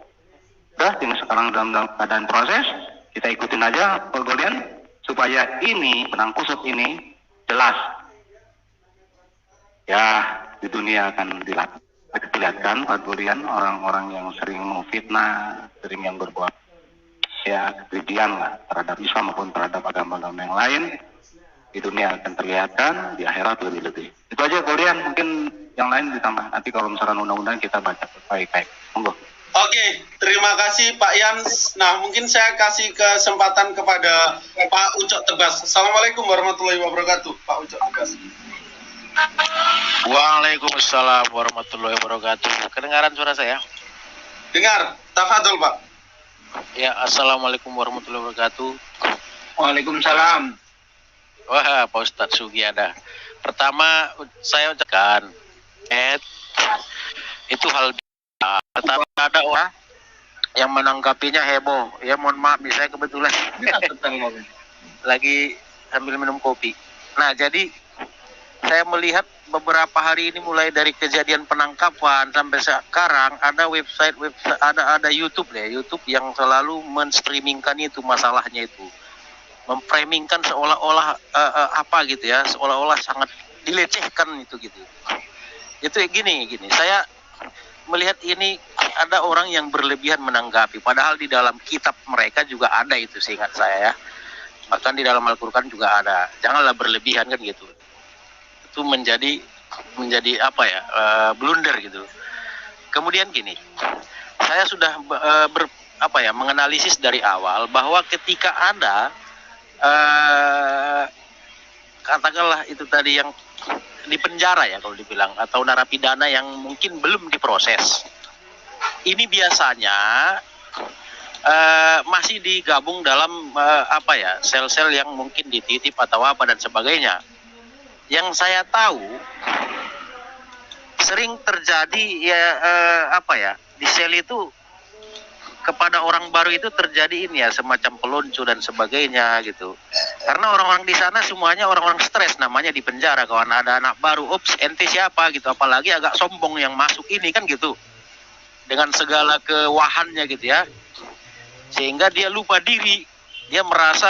Udah, ini sekarang dalam keadaan proses, kita ikutin aja Pak Golian supaya ini benang kusut ini jelas. Ya, di dunia akan dilihatkan Pak Golian orang-orang yang sering memfitnah, sering yang berbuat ya kekejian lah terhadap Islam maupun terhadap agama-agama yang lain. Di dunia akan terlihatkan, di akhirat lebih-lebih. Itu aja Golian, mungkin yang lain ditambah. Nanti kalau misalkan undang-undang kita baca baik-baik. Monggo. Oke, terima kasih Pak Yans. Nah, mungkin saya kasih kesempatan kepada Pak Ucok Tebas. Assalamualaikum warahmatullahi wabarakatuh, Pak Ucok Tebas. Waalaikumsalam warahmatullahi wabarakatuh. Kedengaran suara saya? Dengar, tafadhol Pak. Ya, assalamualaikum warahmatullahi wabarakatuh. Waalaikumsalam. Wah, Pak Ustadz Sugiada. Pertama, saya ucapkan, itu hal biasa. Tetapi ada orang yang menanggapinya heboh. Ya, mohon maaf, saya kebetulan lagi sambil minum kopi. Nah, jadi saya melihat beberapa hari ini mulai dari kejadian penangkapan sampai sekarang ada website ada YouTube yang selalu men-streamingkan itu masalahnya itu, memframingkan seolah-olah apa gitu ya, seolah-olah sangat dilecehkan itu gitu. Itu gini, saya melihat ini ada orang yang berlebihan menanggapi, padahal di dalam kitab mereka juga ada itu seingat saya ya, bahkan di dalam Al-Quran juga ada. Janganlah berlebihan kan gitu. Itu menjadi apa ya, blunder gitu. Kemudian gini, saya sudah menganalisis dari awal bahwa ketika ada katakanlah itu tadi yang di penjara ya kalau dibilang, atau narapidana yang mungkin belum diproses, ini biasanya masih digabung dalam sel-sel yang mungkin dititip atau apa dan sebagainya. Yang saya tahu sering terjadi di sel itu kepada orang baru itu terjadi ini ya, semacam peluncu dan sebagainya gitu. Karena orang-orang di sana semuanya orang-orang stres, namanya di penjara. Kawan ada anak baru, ups, ente siapa gitu, apalagi agak sombong yang masuk ini kan gitu, dengan segala kewahannya gitu ya, sehingga dia lupa diri, dia merasa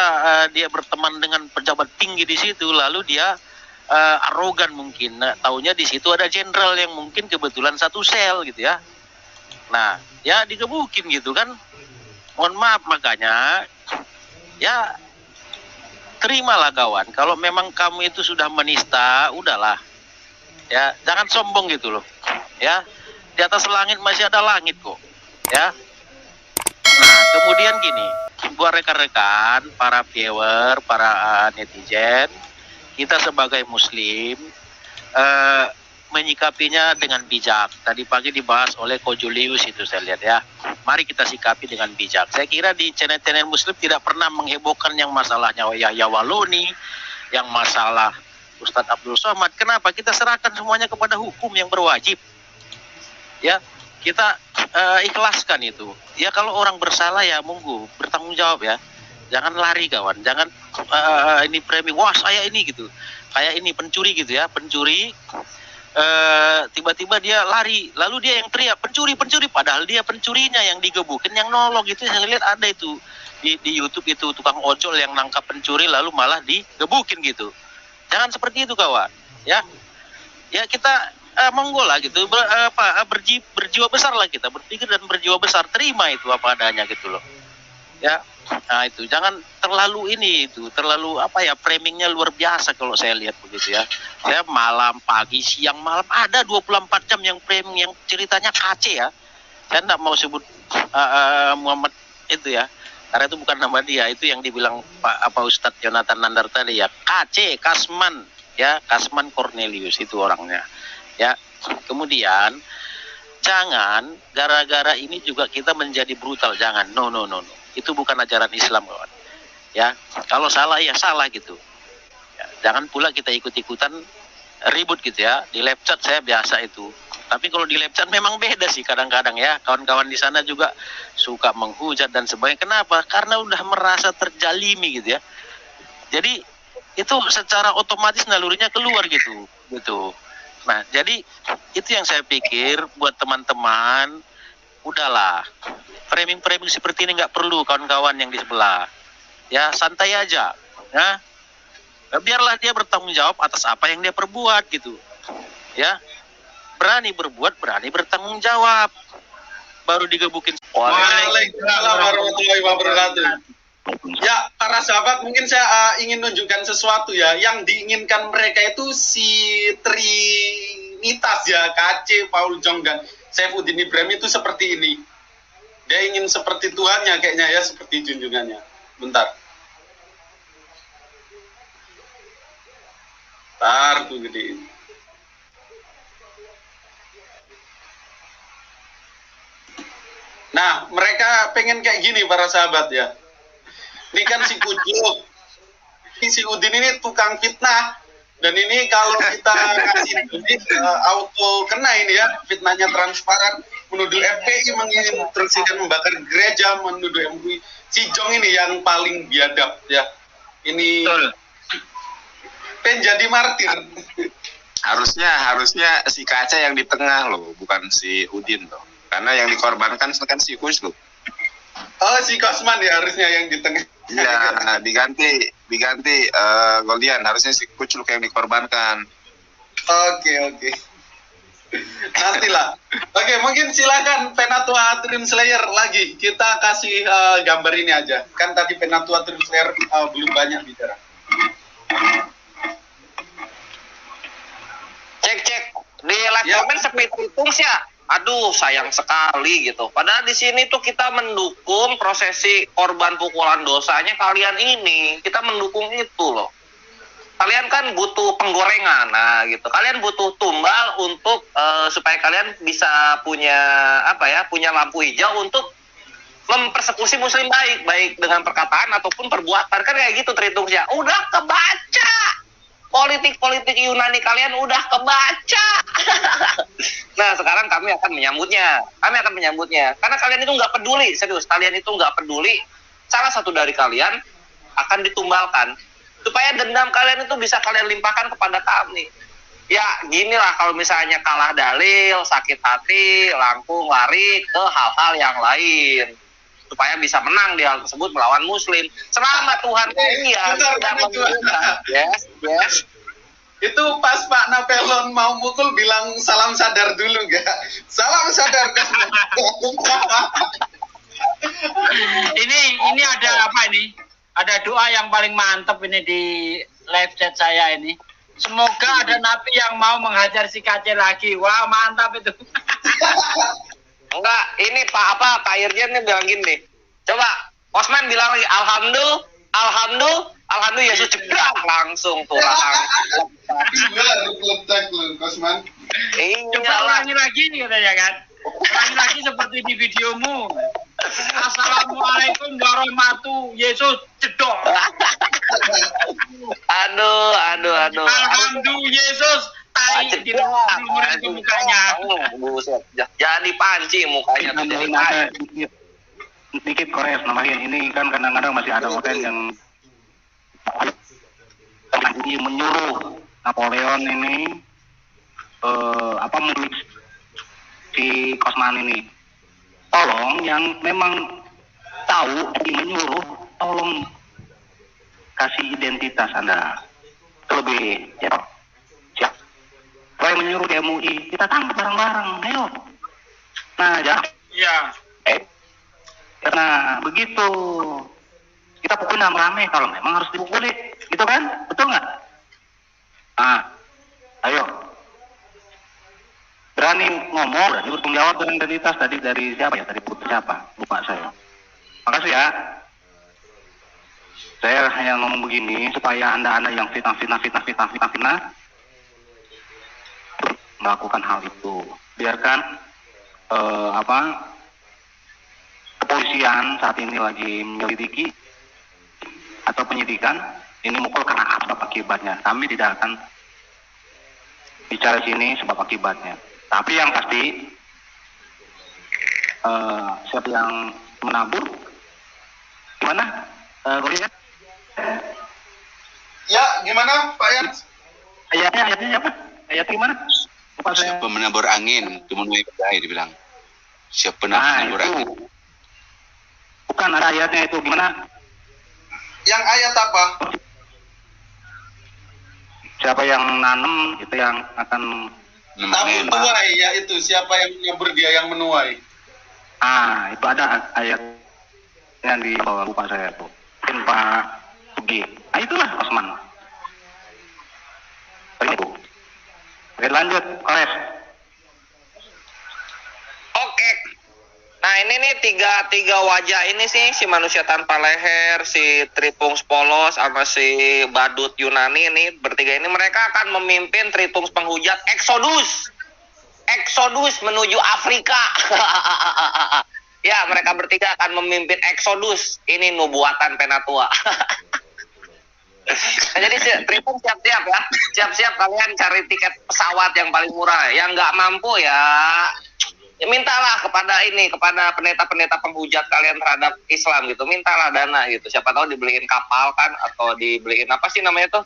dia berteman dengan pejabat tinggi di situ, lalu dia arogan mungkin. Nah, taunya di situ ada jenderal yang mungkin kebetulan satu sel gitu ya. Nah, ya digebukin gitu kan. Mohon maaf, makanya ya terimalah kawan. Kalau memang kamu itu sudah menista, udahlah. Ya, jangan sombong gitu loh. Ya, di atas langit masih ada langit kok. Ya. Nah, kemudian gini, buat rekan-rekan, para viewer, para netizen, kita sebagai muslim menyikapinya dengan bijak. Tadi pagi dibahas oleh Ko Julius itu saya lihat ya. Mari kita sikapi dengan bijak. Saya kira di channel-channel muslim tidak pernah menghebohkan yang masalahnya Yahya Waluni, yang masalah Ustadz Abdul Somad. Kenapa? Kita serahkan semuanya kepada hukum yang berwajib. Ya, kita ikhlaskan itu. Ya kalau orang bersalah ya monggo bertanggung jawab ya. Jangan lari kawan, jangan ini framing, wah saya ini gitu, kayak ini pencuri gitu ya, pencuri tiba-tiba dia lari, lalu dia yang teriak pencuri, padahal dia pencurinya yang digebukin, yang nolong gitu. Saya lihat ada itu di YouTube itu, tukang ojol yang nangkap pencuri lalu malah digebukin gitu. Jangan seperti itu kawan, ya kita monggo lah gitu, berjiwa besar lah kita, berpikir dan berjiwa besar, terima itu apa adanya gitu loh, ya. Nah itu jangan terlalu terlalu framingnya luar biasa kalau saya lihat begitu ya. Saya malam, pagi, siang, malam ada 24 jam yang framing yang ceritanya KC ya. Saya tidak mau sebut Muhammad itu ya, karena itu bukan nama dia, itu yang dibilang Pak Ustadz Jonathan Nandar tadi ya, KC, Kasman ya, Kasman Cornelius itu orangnya ya. Kemudian jangan gara-gara ini juga kita menjadi brutal, jangan, no. Itu bukan ajaran Islam kawan. Ya, kalau salah ya salah gitu. Ya, jangan pula kita ikut-ikutan ribut gitu ya. Di live chat saya biasa itu. Tapi kalau di live chat memang beda sih kadang-kadang ya. Kawan-kawan di sana juga suka menghujat dan sebagainya. Kenapa? Karena udah merasa terjalimi gitu ya. Jadi itu secara otomatis nalurinya keluar gitu. Nah, jadi itu yang saya pikir buat teman-teman, udahlah. Framing-framing seperti ini nggak perlu kawan-kawan yang di sebelah. Ya, santai aja. Ya. Biarlah dia bertanggung jawab atas apa yang dia perbuat gitu. Ya. Berani berbuat, berani bertanggung jawab. Baru digebukin. Waalaikumsalam warahmatullahi wabarakatuh. Ya, para sahabat, mungkin saya ingin menunjukkan sesuatu ya. Yang diinginkan mereka itu si Trinitas ya, KC, Paul Jong dan Saifuddin Ibrahim itu seperti ini. Dia ingin seperti Tuhannya kayaknya ya, seperti junjungannya. Bentar. Bentar, tuh gedein. Nah, mereka pengen kayak gini para sahabat ya. Ini kan si Kujuk, ini si Udin ini tukang fitnah. Dan ini kalau kita kasih ini auto kena ini ya, fitnahnya transparan, menuduh FPI menginstruksikan membakar gereja, menuduh MUI. Si Jong ini yang paling biadab ya. Ini pengen jadi martir. Harusnya si Kaca yang di tengah loh, bukan si Udin loh. Karena yang dikorbankan kan si Kus loh. Oh, si Kosman ya harusnya yang di tengah. Iya, diganti Goldian, harusnya si Kucluk yang dikorbankan. Oke. Nantilah. Oke, mungkin silakan Penatua Dream Slayer lagi. Kita kasih gambar ini aja. Kan tadi Penatua Dream Slayer belum banyak bicara. Cek di live comment seperti itu ya. Aduh, sayang sekali gitu. Padahal di sini tuh kita mendukung prosesi korban pukulan dosanya kalian ini. Kita mendukung itu loh. Kalian kan butuh penggorengan, nah gitu. Kalian butuh tumbal untuk supaya kalian bisa punya punya lampu hijau untuk mempersekusi muslim baik dengan perkataan ataupun perbuatan. Kan kayak gitu Tritungs ya. Udah kebaca. Politik Yunani kalian udah kebaca. Nah, sekarang kami akan menyambutnya. Karena kalian itu nggak peduli, serius. Kalian itu nggak peduli. Salah satu dari kalian akan ditumbalkan. Supaya dendam kalian itu bisa kalian limpahkan kepada kami. Ya, ginilah kalau misalnya kalah dalil, sakit hati, langsung lari ke hal-hal yang lain. Supaya bisa menang di hal tersebut melawan muslim. Selama Tuhan tidak memerintah. Yes. Itu pas Pak Napelon mau mukul bilang salam sadar dulu gak? Salam sadar. Ini ada apa ini? Ada doa yang paling mantap ini di live chat saya ini. Semoga ada nabi yang mau menghajar si KC lagi. Wah, mantap itu. Enggak, ini Pak Irjen nih bilang gini. Coba Osman bilang lagi alhamdulillah Yesus cedrak langsung tuh. Ledak lu, Osman. Coba ulangi lagi katanya kan. Ulangi lagi seperti di videomu. Assalamualaikum warahmatullahi Yesus cedok. Aduh. Alhamdulillah Yesus tai di mukanya. Buset. Jadi panci mukanya tuh jadi tai. Dikit kores nambahin, ini kan kadang-kadang masih ada orang yang menyuruh Napoleon ini menulis si Kosman ini. Tolong yang memang tahu menyuruh, tolong kasih identitas Anda terlebih siap. Kalau yang menyuruh di MUI kita tangkap bareng-bareng, ayo. Nah, ya. Karena begitu kita pukul rame kalau memang harus dipukuli, gitu kan? Betul nggak? Nah, ayo berani ngomong, berani bertanggung jawab dengan identitas tadi dari siapa ya? Tadi putus siapa? Lupa saya. Makasih ya. Saya hanya ngomong begini supaya anda yang fitnah melakukan hal itu. Biarkan kepolisian saat ini lagi menyelidiki atau penyidikan ini mukul karena sebab akibatnya. Kami tidak akan bicara sini sebab akibatnya. Tapi yang pasti siapa yang menabur? Gimana? Goldian? Ya, gimana Pak Yan? Ayatnya apa? Ayat gimana? Siapa menabur angin, itu menuai badai dibilang. Siapa menabur angin? Bukan, ada ayatnya itu gimana? Yang ayat apa? Siapa yang nanam itu yang akan Tabur tuai, ya itu siapa yang menyabur dia yang menuai. itu ada ayat yang di bawah, lupa saya tuh. Mungkin Pak Sugi. Itulah Osman. Itu. Oke, lanjut, Koles. Oke. Nah ini nih tiga wajah ini sih, si manusia tanpa leher, si Tripungs Polos, sama si badut Yunani ini, bertiga ini mereka akan memimpin Tripungs penghujat Eksodus menuju Afrika. Ya, mereka bertiga akan memimpin Eksodus. Ini nubuatan Penatua. Nah, jadi Tripung siap-siap ya. Siap-siap kalian cari tiket pesawat yang paling murah. Yang nggak mampu ya mintalah kepada pendeta-pendeta penghujat kalian terhadap Islam gitu. Mintalah dana gitu. Siapa tahu dibeliin kapal kan, atau dibeliin apa sih namanya tuh?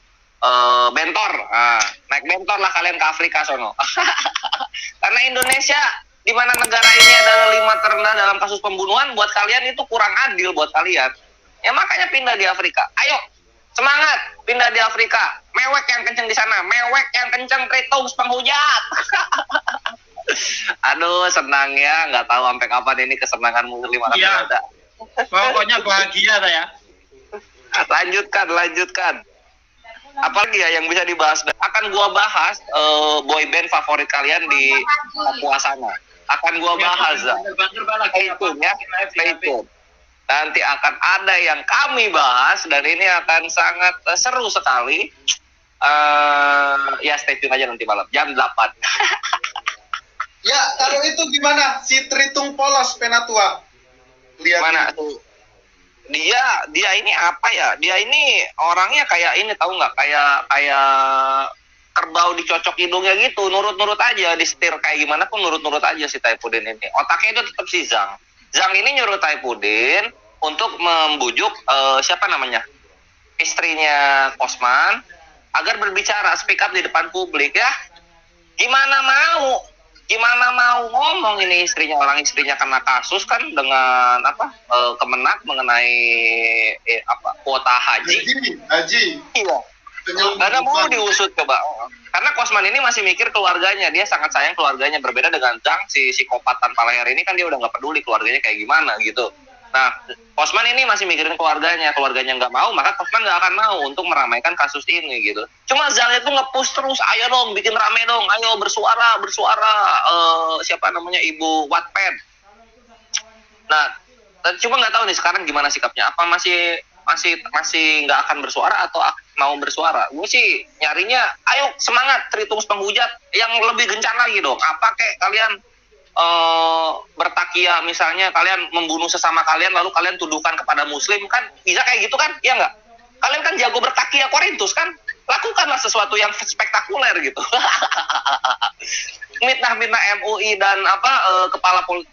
Bentor. Nah, naik bentor lah kalian ke Afrika sono. Karena Indonesia, di mana negara ini adalah 5 terendah dalam kasus pembunuhan, buat kalian itu kurang adil buat kalian. Ya makanya pindah di Afrika. Ayo, semangat pindah di Afrika. Mewek yang kenceng di sana, mewek yang kenceng Tritungs penghujat. Aduh, senang ya, nggak tahu sampai kapan ini kesenangan muslim anak muda. Pokoknya bahagia saya. Lanjutkan. Apalagi ya yang bisa dibahas? Akan gua bahas boyband favorit kalian di Papua sana. Akan gua bahas. Stay tune ya, stay tune. Nanti akan ada yang kami bahas dan ini akan sangat seru sekali. Ya stay tune aja nanti malam jam 8. Ya, kalau itu gimana? Si Tritung Polos Penatua. Lihat mana tuh? Dia ini apa ya? Dia ini orangnya kayak ini, tahu nggak? Kayak kerbau dicocok hidungnya gitu, nurut-nurut aja, disetir kayak gimana pun nurut-nurut aja si Taipudin ini. Otaknya itu tetap si Zhang. Zhang ini nyuruh Taipudin untuk membujuk siapa namanya? Istrinya Osman agar berbicara, speak up di depan publik ya. Gimana mau ngomong ini orang istrinya kena kasus kan dengan Kemenak mengenai kuota haji. Iya. Karena mau diusut coba. Karena Kosman ini masih mikir keluarganya, dia sangat sayang keluarganya, berbeda dengan Zhang si psikopat tanpa leher ini kan dia udah nggak peduli keluarganya kayak gimana gitu. Nah, Kosman ini masih mikirin keluarganya nggak mau, maka Kosman nggak akan mau untuk meramaikan kasus ini gitu. Cuma Zhang itu nge-push terus, ayo dong, bikin rame dong, ayo bersuara, siapa namanya Ibu Wattpad. Nah, cuma nggak tahu nih sekarang gimana sikapnya, apa masih nggak akan bersuara atau mau bersuara. Gue sih nyarinya, ayo semangat Tritungs penghujat yang lebih gencar lagi dong. Apa kek kalian bertakia, misalnya kalian membunuh sesama kalian lalu kalian tuduhkan kepada muslim kan bisa kayak gitu kan, ya nggak? Kalian kan jago bertakia Korintus kan, lakukanlah sesuatu yang spektakuler gitu. Mitnah MUI dan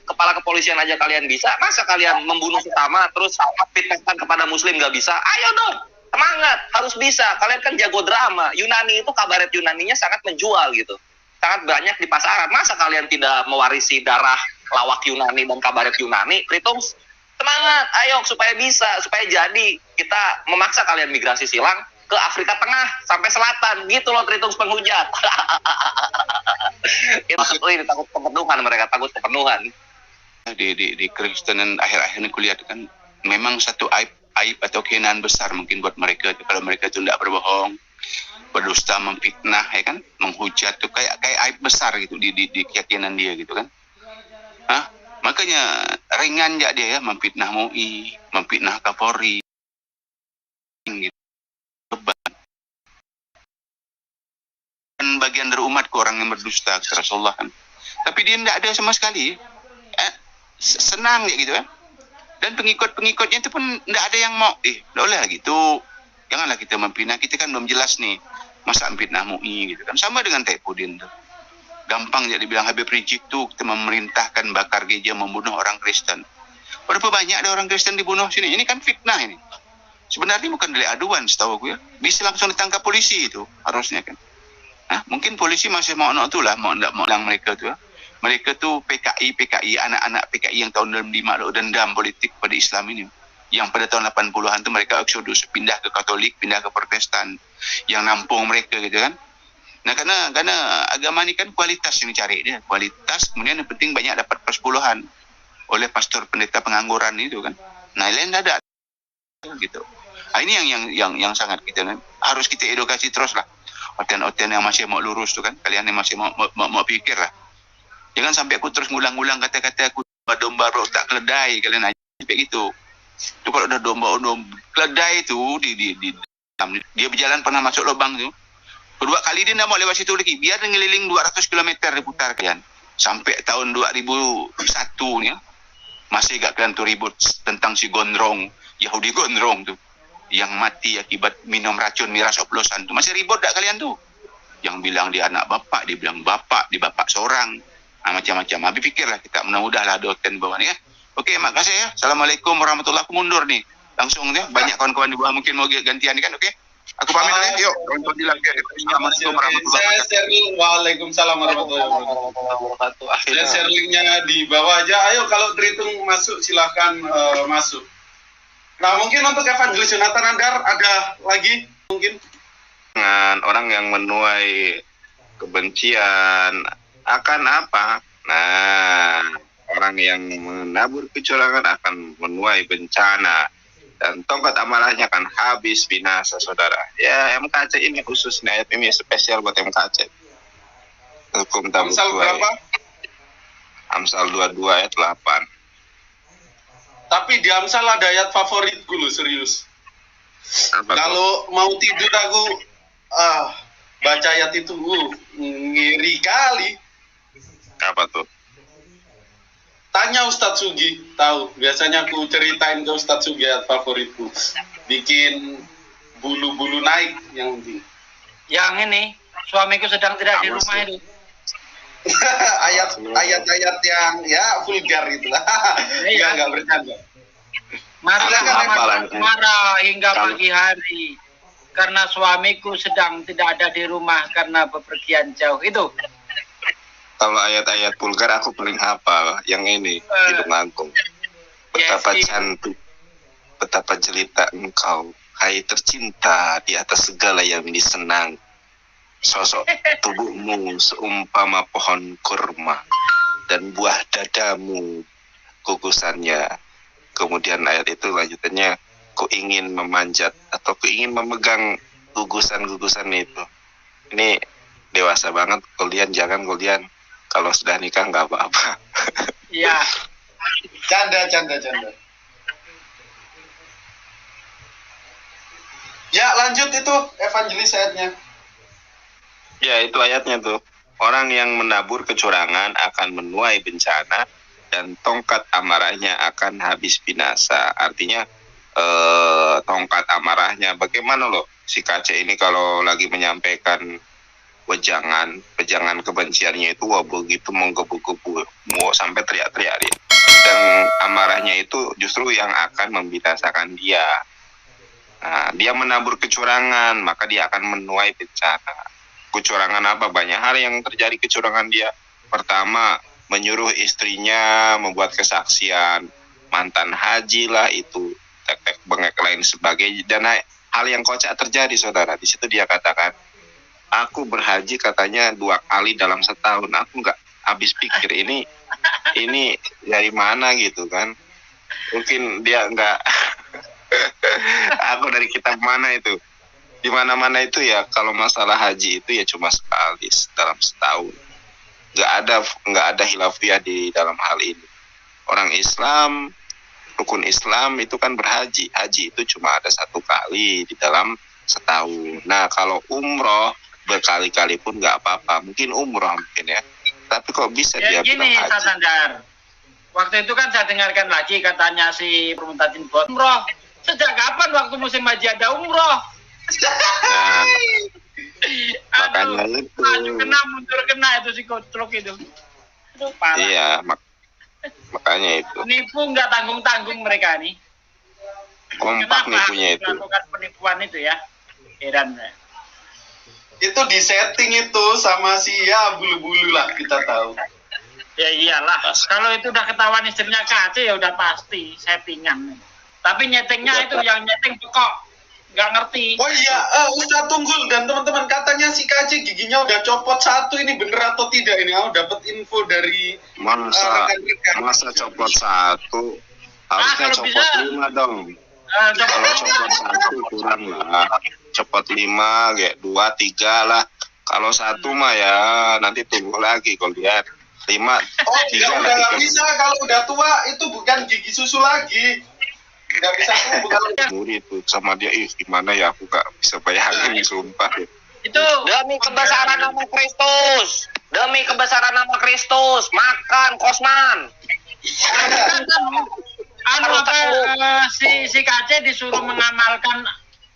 kepala kepolisian aja kalian bisa, masa kalian membunuh sesama terus fitnahkan kepada muslim nggak bisa? Ayo dong, semangat, harus bisa. Kalian kan jago drama. Yunani itu kabaret Yunaninya sangat menjual gitu, sangat banyak di pasaran. Masa kalian tidak mewarisi darah lawak Yunani dan kabaret Yunani? Tritungs, semangat, ayo supaya jadi kita memaksa kalian migrasi silang ke Afrika Tengah sampai Selatan gitu loh, Tritungs penghujat. Ini takut kepenuhan mereka, takut kepenuhan. Di Kristenan akhir-akhir ini kulihat kan memang satu aib atau kehinaan besar mungkin buat mereka kalau mereka itu tidak berbohong, berdusta, memfitnah, ya kan, menghujat tuh kayak aib besar gitu di keyakinan dia gitu kan. Makanya ringan ya dia ya, memfitnah MUI, memfitnah Kapolri gitu. Beban bagian dari umat ke orang yang berdusta ke Rasulullah kan. Tapi dia tidak ada sama sekali. Senang ya gitu kan. Dan pengikut-pengikutnya itu pun tidak ada yang mau, tidak boleh gitu. Janganlah kita memfitnah, kita kan belum jelas nih. Masa memfitnah MUI gitu kan. Sama dengan Taipudin tuh. Gampang jadi bilang Habib Rizik tuh kita memerintahkan bakar gereja, membunuh orang Kristen. Berapa banyak ada orang Kristen dibunuh sini? Ini kan fitnah ini. Sebenarnya bukan delik aduan setahu aku ya. Bisa langsung ditangkap polisi itu harusnya kan. Mungkin polisi masih mau tuh lah, mau bilang mereka tuh ya. mereka tuh PKI, anak-anak PKI yang tahun 65 lo dendam politik pada Islam ini. Yang pada tahun 80-an tuh mereka eksodus, pindah ke Katolik, pindah ke Protestan, yang nampung mereka gitu kan. Nah, karena agama ini kan kualitas yang dicari dia, kualitas, kemudian yang penting banyak dapat persepuluhan oleh pastor pendeta pengangguran itu kan. Nah, lain ada gitu. Nah, ini yang sangat kita harus kita edukasi terus lah. Oten-oten yang masih mau lurus tuh kan, kalian yang masih mau pikir lah. Jangan sampai aku terus ngulang-ngulang kata-kata aku domba tak keledai, kalian aja sampai gitu. Itu kalau udah domba keledai itu dia berjalan pernah masuk lubang tuh. Kedua kali dia tidak mau lewat situ lagi. Biar dia ngeliling 200 km diputar kalian. Sampai tahun 2001 ya. Masih gak kalian tuh ribut tentang si gondrong, Yahudi gondrong tuh. Yang mati akibat minum racun miras oplosan tuh. Masih ribut gak kalian tuh? Yang bilang dia anak bapak, dia bilang bapak, di bapak seorang. Nah, macam-macam. Habis pikirlah kita, mudah-mudahlah doten bawah ya. Oke, makasih ya. Assalamualaikum warahmatullahi wabarakatuh. Mundur nih. Langsung ya. Banyak kawan-kawan di bawah mungkin mau gantian kan, oke? Aku pamit ya. Yuk, untuk dilangkah. Assalamualaikum warahmatullahi wabarakatuh. Saya share link. Waalaikumsalam warahmatullahi wabarakatuh. Saya share linknya di bawah aja. Ayo kalau terhitung masuk silahkan masuk. Nah, mungkin untuk Evangelis Jonathan Andar ada lagi mungkin Dengan orang yang menuai kebencian akan apa? Nah, orang yang menabur kecurangan akan menuai bencana dan tongkat amarahnya akan habis binasa, saudara. Ya, MKC ini khusus nih, ayat ini spesial buat MKC. Hukum tabur Amsal berapa? Amsal 22 ayat 8. Tapi di Amsal ada ayat favoritku loh, serius. Kalau mau tidur aku baca ayat itu ngiri kali. Apa tuh? Tanya Ustadz Sugi, tahu. Biasanya aku ceritain ke Ustadz Sugi ayat favoritku. Bikin bulu-bulu naik yang di. Yang ini, suamiku sedang tidak di rumah itu. ayat-ayat yang ya vulgar gitu lah. Enggak bercanda. Marah hingga pagi hari karena suamiku sedang tidak ada di rumah karena bepergian jauh itu. Kalau ayat-ayat vulgar aku paling hafal yang ini, Hidung Agung. Betapa cantik, betapa jelita engkau, hai tercinta di atas segala yang disenang. Sosok tubuhmu seumpama pohon kurma dan buah dadamu gugusannya. Kemudian ayat itu lanjutannya, ku ingin memanjat atau ku ingin memegang gugusan-gugusan itu. Ini dewasa banget, kalian jangan kalian kalau sudah nikah nggak apa-apa. Iya. Canda. Ya lanjut itu Evangelis ayatnya. Ya, itu ayatnya tuh. Orang yang menabur kecurangan akan menuai bencana dan tongkat amarahnya akan habis binasa. Artinya tongkat amarahnya bagaimana loh si KC ini kalau lagi menyampaikan wejangan kebenciannya itu begitu menggebu-gebu mau sampai teriak-teriak dia. Dan amarahnya itu justru yang akan membinasakan dia. Nah, dia menabur kecurangan, maka dia akan menuai bencana. Kecurangan apa? Banyak hal yang terjadi kecurangan dia. Pertama, menyuruh istrinya membuat kesaksian, mantan haji lah itu, tek-tek bengek lain sebagainya. Dan hal yang kocak terjadi, saudara. Di situ dia katakan, aku berhaji katanya 2 kali dalam setahun. Aku nggak habis pikir ini dari mana gitu kan. Mungkin dia nggak, aku dari kitab mana itu. Di mana-mana itu ya kalau masalah haji itu ya cuma sekali dalam setahun. Nggak ada khilafiyah di dalam hal ini. Orang Islam, rukun Islam itu kan berhaji. Haji itu cuma ada 1 kali di dalam setahun. Nah, kalau umroh berkali-kali pun nggak apa-apa. Mungkin umroh mungkin ya. Tapi kok bisa ya, dia bilang haji? Ustaz Andar. Waktu itu kan saya dengarkan lagi katanya si Permuntatin Bot, umroh. Sejak kapan waktu musim haji ada umroh? Nah, makanya itu. Maju kena, mundur kena itu si kotrok itu. Aduh, parah. Iya, makanya itu. Nipu nggak tanggung-tanggung mereka nih. Kompak nipunya itu. Melakukan penipuan itu ya. Heran ya. Itu di setting itu sama si ya bulu-bulu lah kita tahu. Ya iyalah. Kalau itu udah ketahuan istrinya KC ya udah pasti settingan. Tapi nyetingnya itu yang nyeting pekok. Nggak ngerti. Oh iya, Ustadz Tunggul dan teman-teman, katanya si KC giginya udah copot satu, ini bener atau tidak ini? Aku dapat info dari masa copot satu, harusnya kalau copot bisa, 5 dong. Coba Kalau copot satu kurang lah, copot 5, kayak 2, 3 lah. Kalau satu mah ya nanti tunggu lagi kalau lihat 5, 3 ya udah nggak bisa, kalau udah tua itu bukan gigi susu lagi. Nggak bisa tumbuh kalau murid itu sama dia, gimana ya, aku gak bisa bayangin sumpah. itu Demi kebesaran nama Kristus. Demi kebesaran nama Kristus. Makan, Kosman. si KC disuruh mengamalkan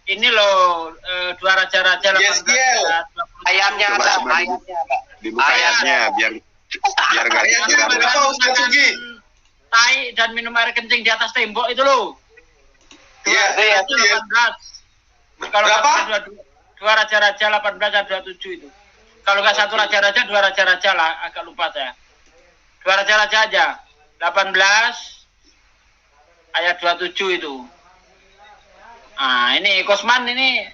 ini loh, dua raja-raja Yes, yeah. Ayatnya ada. Ayatnya ada. Dibuka ayatnya biar gak Ayatnya berapa, Ustadz Sugi? Tai dan minum air kencing di atas tembok itu loh. Iya, Itu 18. Kalau berapa? dua raja-raja 18 dan 27 itu. Kalau nggak satu raja-raja, dua raja-raja lah, agak lupa saya. Dua raja-raja aja. 18 ayat 27 itu. Ah, ini Kosman ini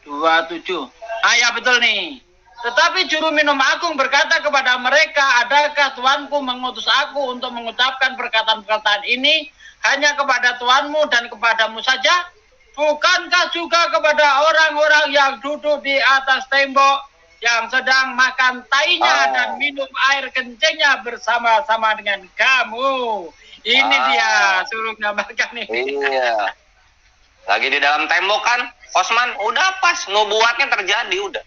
27. Ah ya betul nih. Tetapi juru minum agung berkata kepada mereka, adakah Tuanku mengutus aku untuk mengucapkan perkataan-perkataan ini hanya kepada Tuanmu dan kepadamu saja? Bukankah juga kepada orang-orang yang duduk di atas tembok yang sedang makan tainya dan minum air kencingnya bersama-sama dengan kamu? Ini dia suruh ngamalkan ini. Iya. Lagi di dalam tembok kan, Osman, udah pas, nubuatnya terjadi udah.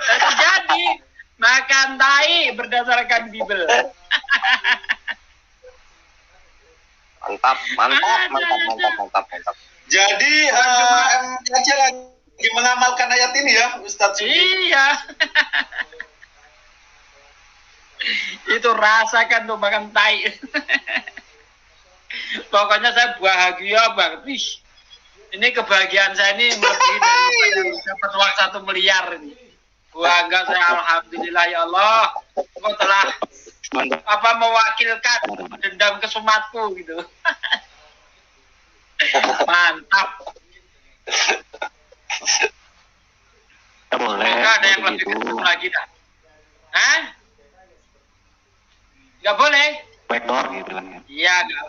Terjadi makan tai berdasarkan Bible. Mantap. Jadi MKC lagi mengamalkan ayat ini ya, Ustadz Sugi. Iya. Itu rasakan tuh makan tai. Pokoknya saya bahagia banget. Wih, ini kebahagiaan saya ini lebih dari dapat uang 1 miliar ini. Bangga saya, alhamdulillah ya Allah. Kau telah mewakilkan dendam kesumatku gitu. Mantap. Boleh. Nggak ada yang lebih kesum lagi dah. Hah? Nggak boleh? Backdoor gitu kan. Iya, nggak.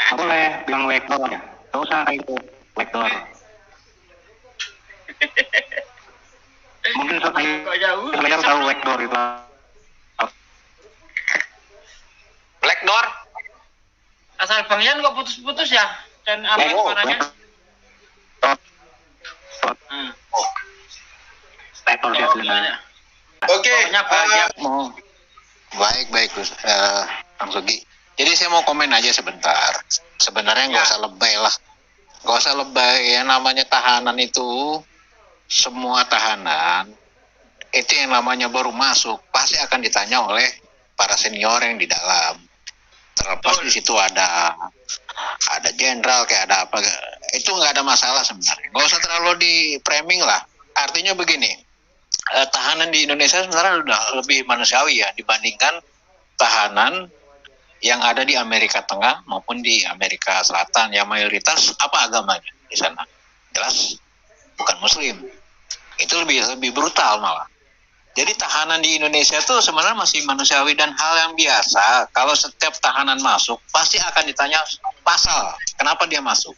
Nggak boleh bilang backdoor ya. Nggak usah kayak itu backdoor. Mungkin saya tahu backdoor itu. Blackdoor. Asal Bang Yan kok putus-putus ya? Dan apa suaranya? Backdoor dia sebenarnya. Oke, Baik, Bang Sugi. Jadi saya mau komen aja sebentar. Sebenarnya nggak usah lebay lah. Nggak usah lebay, yang namanya tahanan itu, semua tahanan, itu yang namanya baru masuk, pasti akan ditanya oleh para senior yang di dalam. Terlepas di situ ada jenderal, kayak ada apa, itu nggak ada masalah sebenarnya. Nggak usah terlalu di framing lah. Artinya begini, tahanan di Indonesia sebenarnya udah lebih manusiawi ya dibandingkan tahanan yang ada di Amerika Tengah maupun di Amerika Selatan yang mayoritas apa agamanya di sana, jelas bukan Muslim. Itu lebih brutal malah. Jadi tahanan di Indonesia itu sebenarnya masih manusiawi dan hal yang biasa. Kalau setiap tahanan masuk pasti akan ditanya pasal, kenapa dia masuk.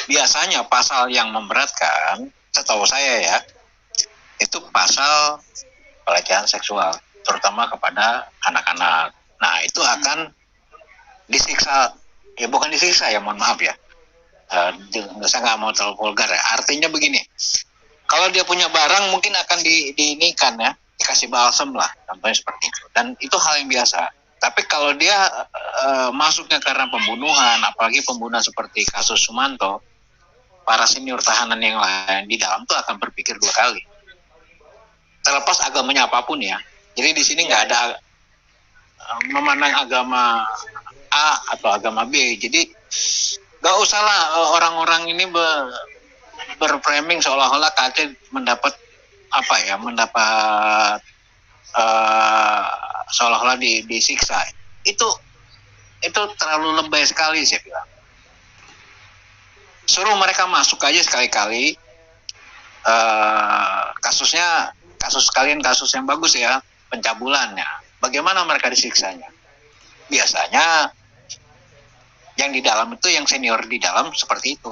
Biasanya pasal yang memberatkan, setahu saya ya, itu pasal pelecehan seksual, terutama kepada anak-anak. Nah, itu akan disiksa, ya bukan disiksa ya, mohon maaf ya. Saya nggak mau terlalu vulgar ya. Artinya begini, kalau dia punya barang mungkin akan diinikan ya, dikasih balsam lah, contohnya seperti itu. Dan itu hal yang biasa. Tapi kalau dia masuknya karena pembunuhan, apalagi pembunuhan seperti kasus Sumanto, para senior tahanan yang lain di dalam tuh akan berpikir 2 kali. Terlepas agamanya apapun ya. Jadi di sini nggak ada memandang agama A atau agama B. Jadi nggak usahlah orang-orang ini berframing seolah-olah KC mendapat seolah-olah disiksa. Itu terlalu lebay sekali saya bilang. Suruh mereka masuk aja sekali-kali. Kasus yang bagus ya, pencabulannya. Bagaimana mereka disiksanya? Biasanya yang di dalam itu, yang senior di dalam seperti itu.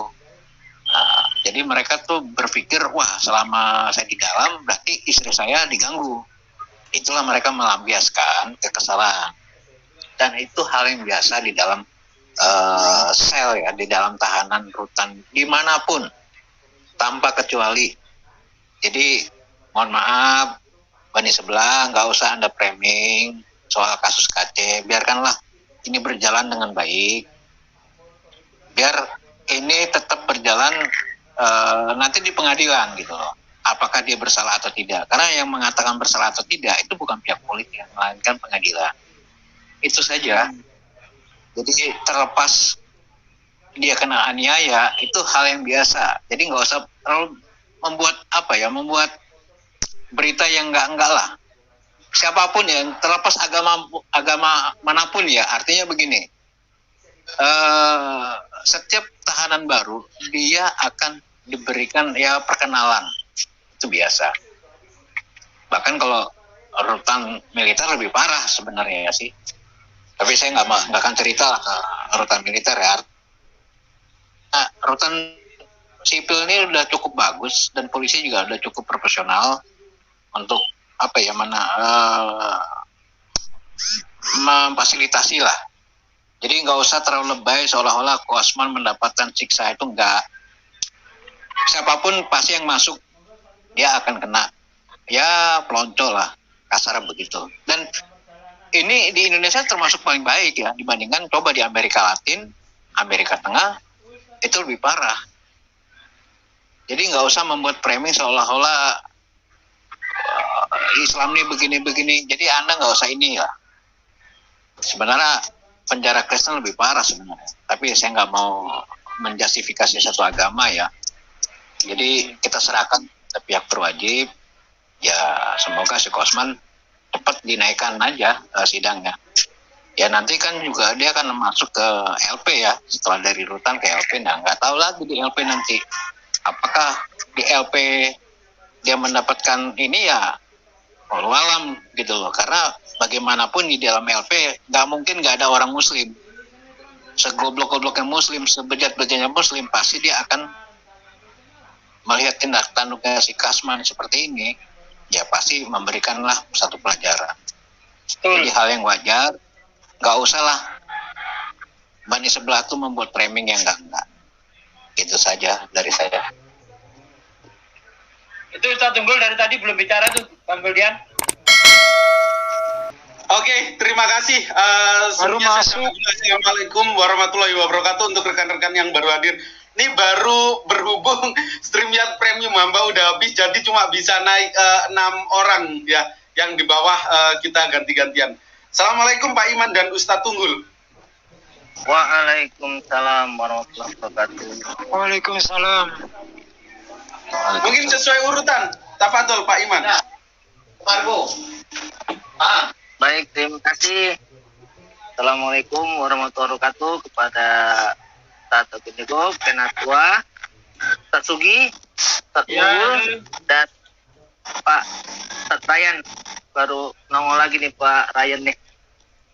Jadi mereka tuh berpikir, wah selama saya di dalam berarti istri saya diganggu. Itulah mereka melampiaskan kekesalan. Dan itu hal yang biasa di dalam sel ya, di dalam tahanan rutan dimanapun, tanpa kecuali. Jadi mohon maaf, Bani sebelah, nggak usah Anda framing soal kasus KC, biarkanlah ini berjalan dengan baik, biar ini tetap berjalan nanti di pengadilan gitu loh, apakah dia bersalah atau tidak, karena yang mengatakan bersalah atau tidak itu bukan pihak politik, melainkan pengadilan. Itu saja. Jadi terlepas dia kena aniaya, itu hal yang biasa, jadi nggak usah terlalu membuat berita yang enggak lah. Siapapun ya, terlepas agama manapun ya, artinya begini, setiap tahanan baru dia akan diberikan ya perkenalan, itu biasa. Bahkan kalau rutan militer lebih parah sebenarnya sih, tapi saya nggak akan cerita lah ke rutan militer ya. Nah, rutan sipil ini udah cukup bagus dan polisi juga udah cukup profesional untuk memfasilitasi lah. Jadi nggak usah terlalu lebay seolah-olah Koasman mendapatkan siksa, itu enggak. Siapapun pasti yang masuk dia akan kena ya pelonco lah, kasar begitu. Dan ini di Indonesia termasuk paling baik ya, dibandingkan coba di Amerika Latin, Amerika Tengah itu lebih parah. Jadi nggak usah membuat framing seolah-olah Islam ini begini-begini. Jadi Anda nggak usah ini ya. Sebenarnya penjara Kristen lebih parah sebenarnya. Tapi saya nggak mau menjustifikasi satu agama ya. Jadi kita serahkan ke pihak berwajib. Ya semoga si Koasman cepat dinaikkan aja sidangnya. Ya nanti kan juga dia akan masuk ke LP ya. Setelah dari rutan ke LP, nah nggak tahu lagi di LP nanti. Apakah di LP dia mendapatkan ini ya walau alam gitu loh, karena bagaimanapun di dalam LP nggak mungkin nggak ada orang muslim. Segoblok-gobloknya muslim, sebejat-bejatnya muslim, pasti dia akan melihat tindak tanduknya si Kasman seperti ini, ya pasti memberikanlah satu pelajaran. Jadi hal yang wajar, nggak usah lah Bani sebelah tuh membuat framing yang enggak. Itu saja dari saya. Itu Ustaz Tunggul dari tadi belum bicara tuh, Bang Goldian. Oke, terima kasih. Assalamualaikum warahmatullahi wabarakatuh untuk rekan-rekan yang baru hadir. Ini baru berhubung StreamYard Premium hamba udah habis, jadi cuma bisa naik 6 orang ya, yang di bawah kita ganti-gantian. Assalamualaikum Pak Iman dan Ustadz Tunggul. Waalaikumsalam warahmatullahi wabarakatuh. Waalaikumsalam. Mungkin sesuai urutan. Tafadhol Pak Iman. Ya. Margo. Baik, terima kasih. Assalamualaikum warahmatullahi wabarakatuh kepada Tato Pindigo, Penatua, Tatsugi, Tatunggul, dan Pak Ryan. Baru nongol lagi nih Pak Ryan nih.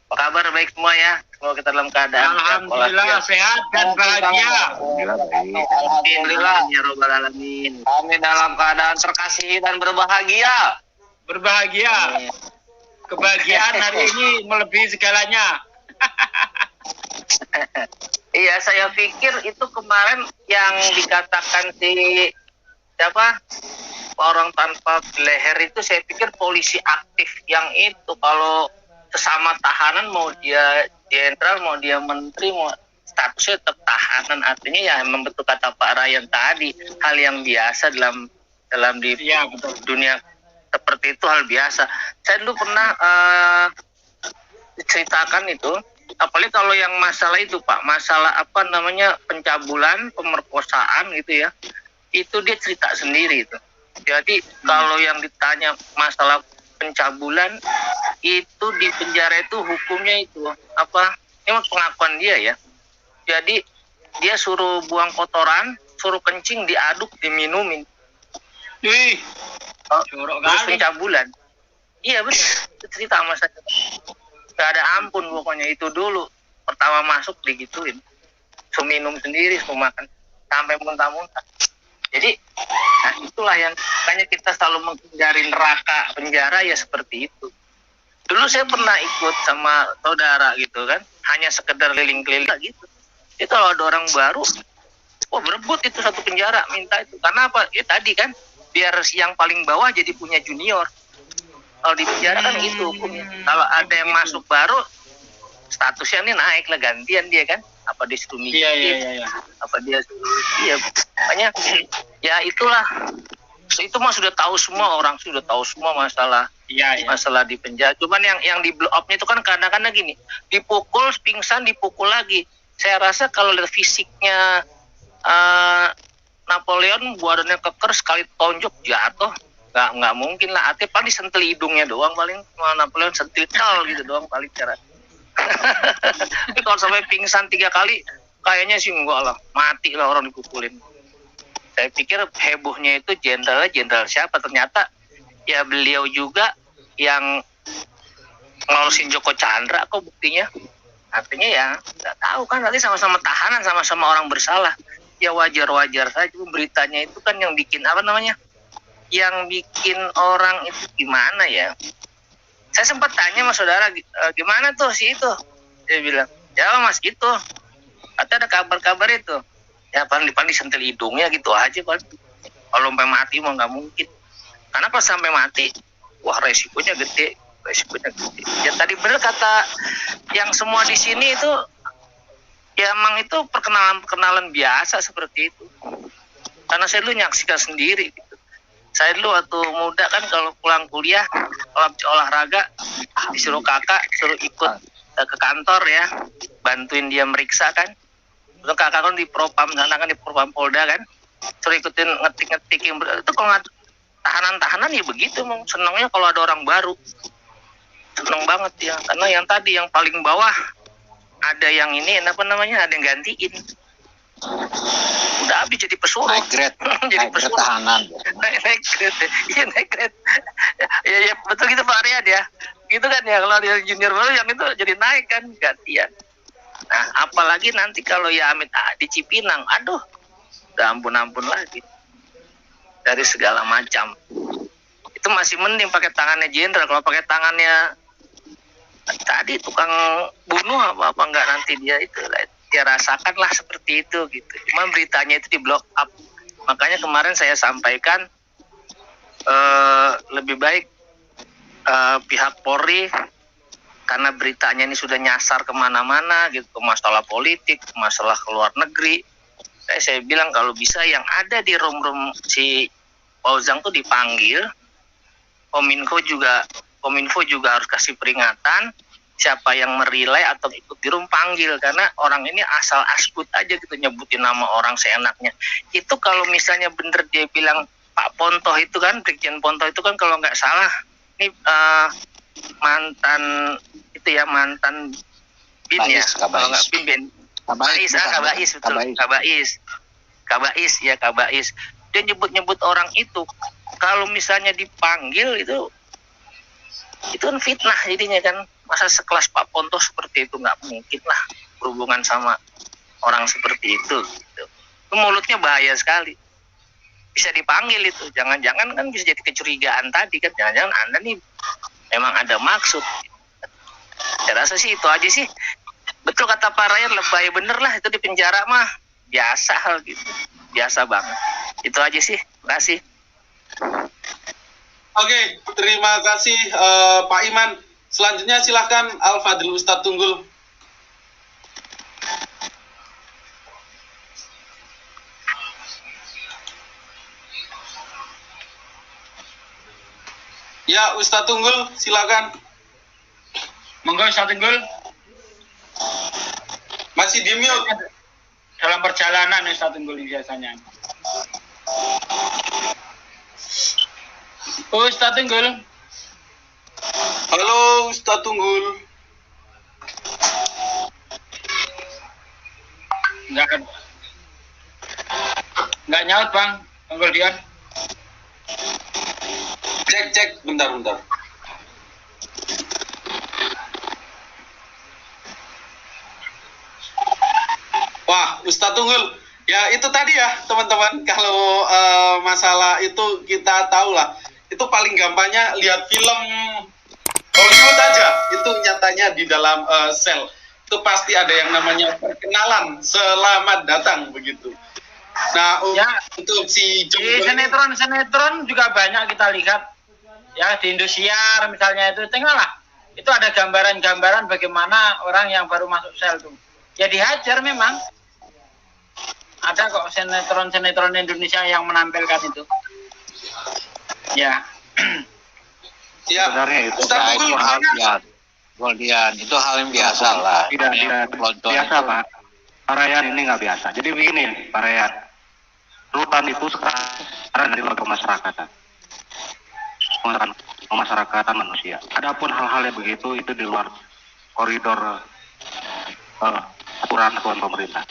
Apa kabar? Baik semua ya? Semoga kita dalam keadaan alhamdulillah sehat dan bahagia. Alhamdulillah ya robbal alamin. Kami dalam keadaan terkasihi dan berbahagia. Berbahagia. Kebahagiaan hari ini melebihi segalanya. Iya, saya pikir itu kemarin yang dikatakan si siapa? Orang tanpa leher itu saya pikir polisi aktif yang itu. Kalau sesama tahanan, mau dia jenderal, mau dia menteri, mau statusnya tetap tahanan, artinya ya memang betul kata Pak Ryan tadi, hal yang biasa dalam di dunia seperti itu, hal biasa. Saya dulu pernah ceritakan itu, apalagi kalau yang masalah itu Pak, masalah pencabulan, pemerkosaan gitu ya, itu dia cerita sendiri itu. Jadi kalau yang ditanya masalah pencabulan itu di penjara itu hukumnya itu apa? Ini pengakuan dia ya. Jadi dia suruh buang kotoran, suruh kencing, diaduk, diminumin. Wih, Terus pencabulan. Iya benar, itu cerita sama saya. Gak ada ampun pokoknya itu dulu. Pertama masuk digituin. Suruh minum sendiri, suruh makan. Sampai muntah-muntah. Jadi, nah itulah yang makanya kita selalu menghindari neraka penjara ya seperti itu. Dulu saya pernah ikut sama saudara gitu kan. Hanya sekedar keliling-keliling gitu. Itu kalau ada orang baru, wah berebut itu satu penjara minta itu. Karena apa? Ya tadi kan, biar yang paling bawah jadi punya junior. Kalau di penjara kan gitu hukumnya. Kalau ada yang masuk baru, statusnya ini naik lah, gantian dia kan. Apa dia suruh mikir, Iya. apa dia suruh, iya. Makanya, ya itulah. Itu mah sudah tahu semua, orang sudah tahu semua masalah masalah di penjara. Cuman yang di blow up-nya itu kan kadang-kadang gini, dipukul, pingsan, dipukul lagi. Saya rasa kalau lihat fisiknya Napoleon, badannya keker, sekali tonjok jatuh. Nggak mungkin lah, artinya paling sentil hidungnya doang, paling Napoleon sentil gitu doang paling cara. Tapi kalau sampai pingsan 3 kali, kayaknya sih enggak lah, mati lah orang dipukulin. Saya pikir hebohnya itu jenderal siapa, ternyata ya beliau juga yang ngelolosin Joko Chandra kok buktinya. Artinya ya nggak tahu kan, nanti sama-sama tahanan, sama-sama orang bersalah. Ya wajar-wajar saja, beritanya itu kan yang bikin apa namanya, yang bikin orang itu gimana ya. Saya sempat tanya sama saudara, gimana tuh si itu? Dia bilang, ya mas itu, katanya ada kabar-kabar itu. Ya paling sentil hidungnya gitu aja paling. Kalau sampai mati mau nggak mungkin. Karena pas sampai mati, wah resikonya gede. Ya tadi bener kata yang semua di sini itu, ya emang itu perkenalan biasa seperti itu. Karena saya dulu nyaksikan sendiri gitu. Saya dulu waktu muda kan kalau pulang kuliah, kalau olahraga, disuruh kakak, suruh ikut ke kantor ya, bantuin dia meriksa kan. Terus kakak kan di Propam sana kan, di Propam Polda kan, suruh ikutin ngetik-ngetikin. Itu kalau tahanan-tahanan ya begitu, senangnya kalau ada orang baru. Seneng banget ya, karena yang tadi yang paling bawah ada yang ini apa namanya, ada yang gantiin. Udah habis jadi pesuruh. Naik grade, jadi naik grade tahanan. Naik grade. Iya naik grade. Ya betul gitu Pak Aryan ya. Gitu kan ya, kalau dia junior baru yang itu jadi naik kan, gantian. Nah, apalagi nanti kalau ya Amit di Cipinang, aduh, udah ampun-ampun lagi. Dari segala macam. Itu masih mending pakai tangannya jenderal. Kalau pakai tangannya tadi tukang bunuh apa enggak, nanti dia itu dia rasakanlah seperti itu gitu. Cuma beritanya itu di blow up. Makanya kemarin saya sampaikan lebih baik pihak Polri, karena beritanya ini sudah nyasar kemana-mana gitu, ke masalah politik, ke masalah keluar negeri. Saya bilang kalau bisa yang ada di room si Pauzang tuh dipanggil. Kominfo juga harus kasih peringatan. Siapa yang merilai atau ikut di room panggil, karena orang ini asal asbut aja gitu, nyebutin nama orang seenaknya. Itu kalau misalnya bener dia bilang Pak Ponto itu kan, Brigjen Ponto itu kan kalau nggak salah ini mantan itu ya, mantan bin ya, kalau nggak bin Kabais. Dia nyebut orang itu, kalau misalnya dipanggil itu kan fitnah jadinya kan. Masa sekelas Pak Ponto seperti itu, nggak mungkin lah berhubungan sama orang seperti itu gitu. Itu mulutnya bahaya sekali, bisa dipanggil itu. Jangan-jangan kan bisa jadi kecurigaan tadi kan, jangan-jangan Anda nih memang ada maksud. Saya rasa sih itu aja sih. Betul kata Pak Ryan, lebay bener lah itu di penjara mah biasa hal gitu, biasa banget. Itu aja sih, terima kasih. Oke, terima kasih Pak Iman. Selanjutnya silahkan Al-Fadil Ustadz Tunggul. Ya, Ustadz Tunggul, silakan. Monggo Ustadz Tunggul. Masih di mute. Dalam perjalanan Ustadz Tunggul biasanya. Ustadz Tunggul. Halo Ustadz Tunggul. Nggak nyaut Bang Goldian. Cek, bentar. Wah, Ustadz Tunggul, ya itu tadi ya teman-teman, kalau masalah itu kita tahu lah, itu paling gampangnya lihat film Hollywood aja, itu nyatanya di dalam sel, itu pasti ada yang namanya perkenalan, selamat datang, begitu. Nah, untuk si di sinetron juga banyak kita lihat, ya di Indosiar misalnya itu, tengoklah, itu ada gambaran-gambaran bagaimana orang yang baru masuk sel tuh, ya dihajar memang. Ada kok sinetron Indonesia yang menampilkan itu. Ya. Ya. Sebenarnya itu hal biasa. Goldian, itu hal yang biasa lah. Tidak biasa Pak. Pak Ryan ini nggak biasa. Jadi begini Pak Ryan, rutan itu sekarang dari pemasyarakatan. Pemasyarakatan manusia. Adapun hal-hal yang begitu itu di luar koridor aturan pemerintah.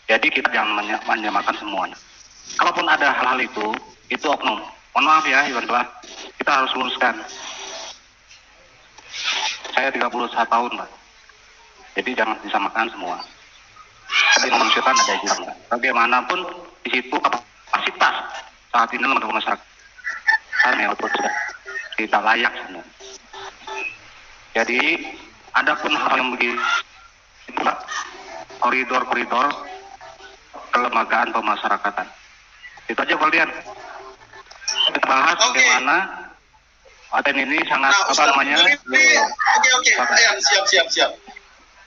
Jadi kita jangan menyamakan semuanya. Kalaupun ada hal-hal itu oknum. Mohon maaf ya, Iwan Pak. Kita harus luruskan. Saya 31 tahun, Pak. Jadi jangan disamakan semua. Tapi kemanusiaan ada izin. Bagaimanapun di situ kapasitas saat ini untuk masyarakat sudah tidak layak sebenarnya. Jadi adapun hal yang begitu, koridor kelembagaan pemasyarakatan. Itu aja kalian. Kita bahas bagaimana ATN ini sangat Oke. Ayan, siap.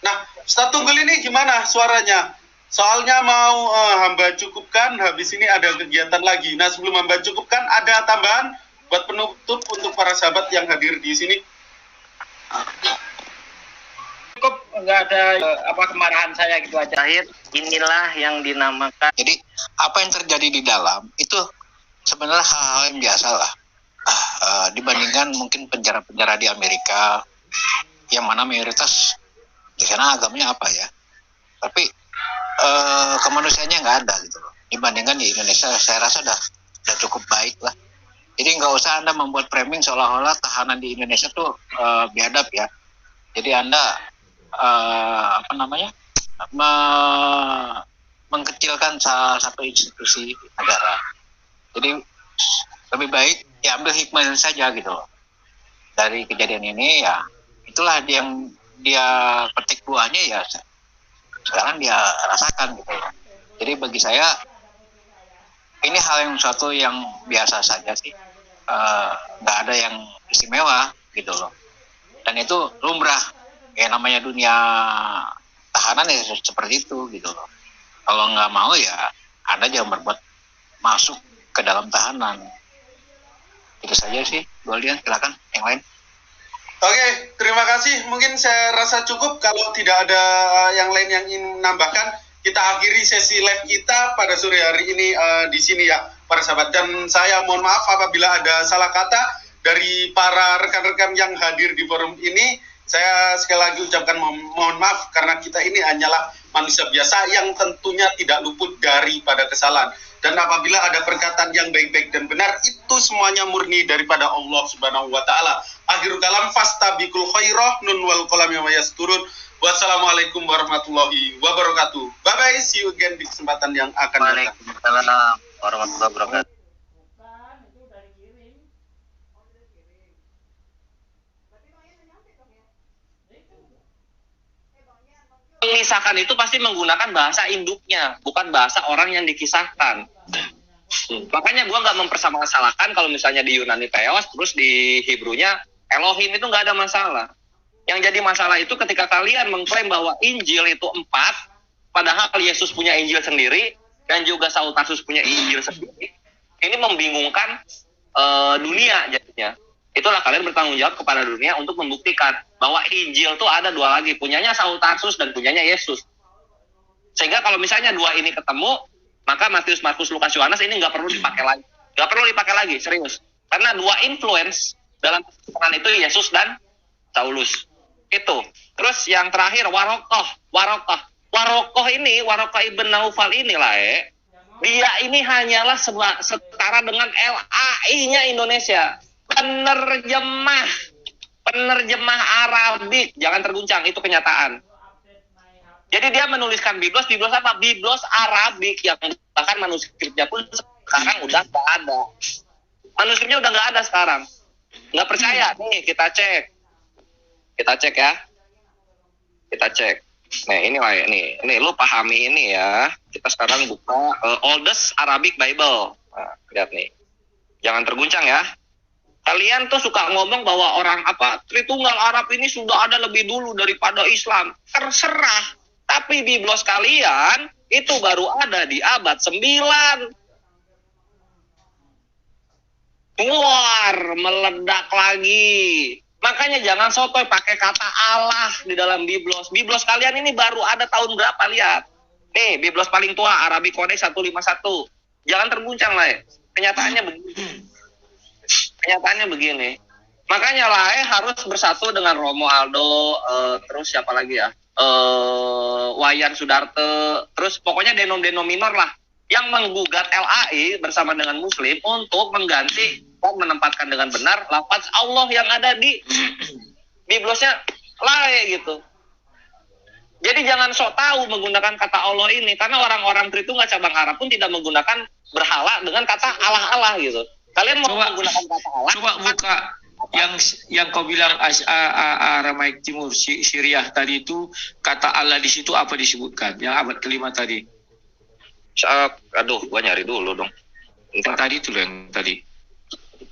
Nah, Ustadz Tunggul ini gimana suaranya? Soalnya mau hamba cukupkan, habis ini ada kegiatan lagi. Nah, sebelum hamba cukupkan, ada tambahan buat penutup untuk para sahabat yang hadir di sini. Cukup, nggak ada kemarahan saya gitu aja. Inilah yang dinamakan. Jadi apa yang terjadi di dalam itu sebenarnya hal-hal yang biasa lah. Dibandingkan mungkin penjara-penjara di Amerika yang mana mayoritas di sana agamanya apa ya, tapi kemanusiaannya nggak ada gitu loh. Dibandingkan di Indonesia, saya rasa udah cukup baik lah. Jadi nggak usah Anda membuat framing seolah-olah tahanan di Indonesia tuh biadab ya. Jadi Anda mengkecilkan salah satu institusi negara. Jadi lebih baik ya ambil hikmah saja gitu loh. Dari kejadian ini ya itulah yang dia petik buahnya ya sekarang dia rasakan gitu loh. Jadi bagi saya ini hal yang suatu yang biasa saja sih, nggak ada yang istimewa gitu loh. Dan itu lumrah, ya namanya dunia tahanan ya seperti itu gitu loh. Kalau nggak mau ya Anda jangan berbuat masuk ke dalam tahanan. Itu saja sih, Goldian, silakan yang lain. Oke, terima kasih. Mungkin saya rasa cukup. Kalau tidak ada yang lain yang ingin menambahkan, kita akhiri sesi live kita pada sore hari ini di sini ya, para sahabat. Dan saya mohon maaf apabila ada salah kata dari para rekan-rekan yang hadir di forum ini. Saya sekali lagi ucapkan mohon maaf karena kita ini hanyalah manusia biasa yang tentunya tidak luput daripada kesalahan. Dan apabila ada perkataan yang baik-baik dan benar, itu semuanya murni daripada Allah Subhanahu wa taala. Akhirul kalam fastabiqul khairah nun wal qalam wa yasturun. Wassalamualaikum warahmatullahi wabarakatuh. Bye bye, see you again di kesempatan yang akan datang. Waalaikumsalam warahmatullahi wabarakatuh. Mengisahkan itu pasti menggunakan bahasa induknya, bukan bahasa orang yang dikisahkan. Makanya gue nggak mempermasalahkan kalau misalnya di Yunani Theos, terus di Hebrunya Elohim, itu nggak ada masalah. Yang jadi masalah itu ketika kalian mengklaim bahwa Injil itu 4, padahal Yesus punya Injil sendiri, dan juga Saul Tarsus punya Injil sendiri. Ini membingungkan dunia jadinya. Itulah kalian bertanggung jawab kepada dunia untuk membuktikan bahwa Injil itu ada 2 lagi, punyanya Saul Tarsus dan punyanya Yesus. Sehingga kalau misalnya 2 ini ketemu, maka Matius, Markus, Lukas, Yohanes ini nggak perlu dipakai lagi. Nggak perlu dipakai lagi, serius. Karena 2 influence dalam persoalan itu Yesus dan Saulus. Itu. Terus yang terakhir Warokoh ini, Warokoh ibn Naufal ini lah dia ini hanyalah setara dengan LAI-nya Indonesia. Penerjemah Arabik. Jangan terguncang, itu kenyataan. Jadi dia menuliskan Biblos apa? Biblos Arabik yang bahkan manuskripnya pun sekarang udah nggak ada. Manuskripnya udah nggak ada sekarang. Nggak percaya? Nih kita cek ya. Kita cek. Nah ini lah nih lu pahami ini ya. Kita sekarang buka Oldest Arabic Bible. Nah, lihat nih. Jangan terguncang ya. Kalian tuh suka ngomong bahwa orang Tritunggal Arab ini sudah ada lebih dulu daripada Islam. Terserah. Tapi Biblos kalian itu baru ada di abad 9. Keluar, meledak lagi. Makanya jangan sotoy pakai kata Allah di dalam Biblos. Biblos kalian ini baru ada tahun berapa, lihat. Nih, Biblos paling tua, Arabic Codex 151. Jangan terguncang lah Kenyataannya begini. Makanya lah harus bersatu dengan Romo Aldo, terus siapa lagi ya? Wayan Sudarte, terus pokoknya denom-denom minor lah yang menggugat LAI bersama dengan Muslim untuk mengganti dan menempatkan dengan benar lafaz Allah yang ada di Biblosnya lae gitu. Jadi jangan sok tahu menggunakan kata Allah ini, karena orang-orang Tritunggal cabang Arab pun tidak menggunakan berhala dengan kata Allah gitu. Kalian mau menggunakan kata Allah? Coba buka yang kau bilang Aramaik Timur Syriah tadi itu, kata Allah di situ apa disebutkan? Yang abad kelima tadi. Aduh, gua nyari dulu dong. Yang tadi itu yang tadi.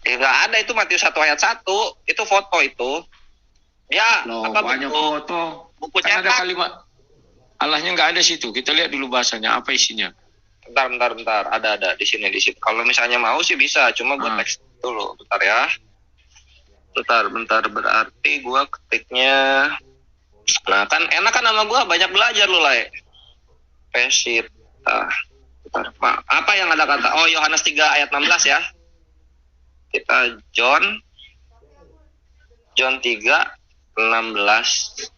Nggak ada, itu Matius 1 ayat 1. Itu foto itu. Ya, banyak foto. Buku kan cetak. ada kalimat Allahnya nggak ada situ. Kita lihat dulu bahasanya, apa isinya. Bentar. Ada di sini. Kalau misalnya mau sih bisa, cuma gue teks dulu. Bentar ya. Bentar. Berarti gue ketiknya. Nah kan enak kan nama gue, banyak belajar lu lah. Pesita. Bentar. Apa yang ada kata? Oh, Yohanes 3 ayat 16 ya. Kita John 3 16.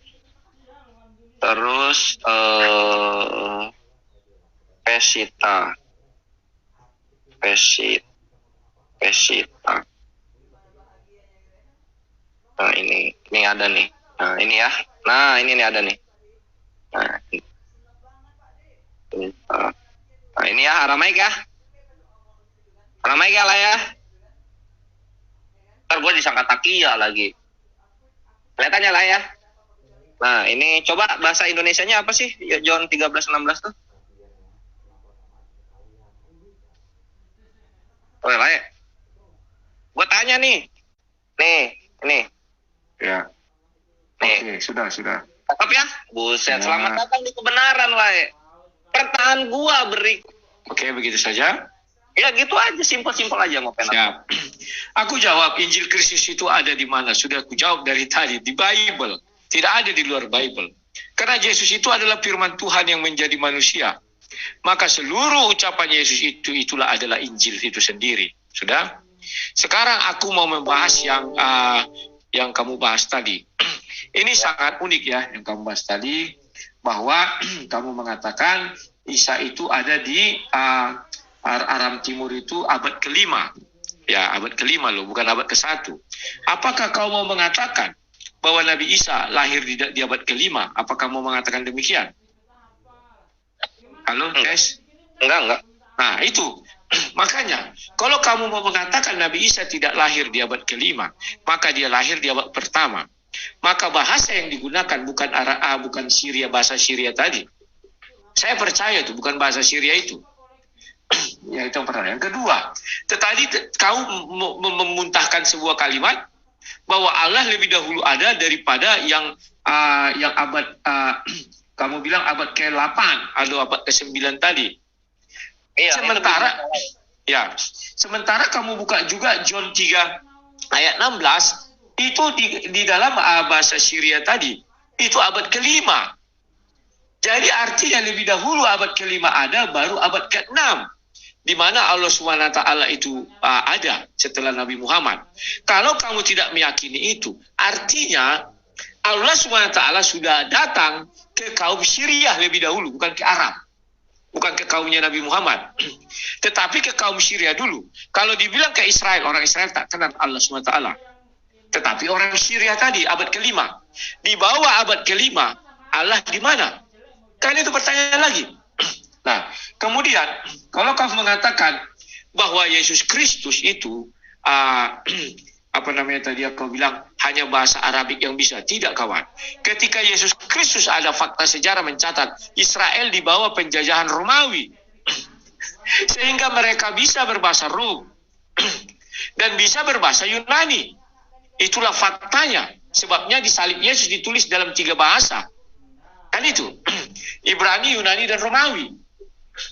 Terus Pesita. Nah ini ada nih. Nah ini ya. Nah ini nih ada nih. Nah ini ya, Aramaik ya. Aramaik ya lah ya. Ntar gue disangka takia lagi. Kelihatannya lah ya. Nah ini coba bahasa Indonesianya apa sih? John 13:16 tuh. Oh lah ya. Gue tanya nih. Nih. Ya. Nih. Oke, sudah. Cakep ya? Buset, Ya. Selamat datang di kebenaran lah. Pertanyaan gua Oke, begitu saja. Ya gitu aja, simpel aja mau pengen. Siap. Aku jawab, Injil Kristus itu ada di mana? Sudah aku jawab dari tadi, di Bible. Tidak ada di luar Bible. Karena Yesus itu adalah firman Tuhan yang menjadi manusia. Maka seluruh ucapan Yesus itulah adalah Injil itu sendiri. Sudah? Sekarang aku mau membahas yang kamu bahas tadi. Ini sangat unik ya yang kamu bahas tadi, bahwa kamu mengatakan Isa itu ada di Aram Timur itu abad kelima. Ya, abad kelima loh, bukan abad ke-1. Apakah kau mau mengatakan bahwa Nabi Isa lahir di abad kelima? Apakah mau mengatakan demikian? Halo, Tes? Enggak. Nah, itu. Makanya, kalau kamu mau mengatakan Nabi Isa tidak lahir di abad kelima, maka dia lahir di abad pertama. Maka bahasa yang digunakan bukan Syria, bahasa Syria tadi. Saya percaya itu bukan bahasa Syria itu. Ya, itu yang pertama. Yang kedua, tadi kau memuntahkan sebuah kalimat bahwa Allah lebih dahulu ada daripada yang abad kamu bilang abad ke-8 atau abad ke-9 tadi. Iya, sementara kamu buka juga John 3 ayat 16 itu di dalam bahasa Syria tadi itu abad ke-5. Jadi artinya lebih dahulu abad ke-5 ada, baru abad ke-6. di mana Allah SWT itu ada setelah Nabi Muhammad. Kalau kamu tidak meyakini itu, artinya Allah SWT sudah datang ke kaum Syriah lebih dahulu, bukan ke Arab. Bukan ke kaumnya Nabi Muhammad. Tetapi ke kaum Syria dulu. Kalau dibilang ke Israel, orang Israel tak kenal Allah SWT. Tetapi orang Syria tadi, abad ke-5. Di bawah abad ke-5, Allah di mana? Kan itu pertanyaan lagi. Nah, kemudian, kalau kamu mengatakan bahwa Yesus Kristus itu, apa namanya tadi aku bilang, hanya bahasa Arabik yang bisa. Tidak, kawan. Ketika Yesus Kristus ada fakta sejarah mencatat, Israel di bawah penjajahan Romawi. Sehingga mereka bisa berbahasa Rum. Dan bisa berbahasa Yunani. Itulah faktanya. Sebabnya di salib Yesus ditulis dalam 3 bahasa. Kan itu. Ibrani, Yunani, dan Romawi.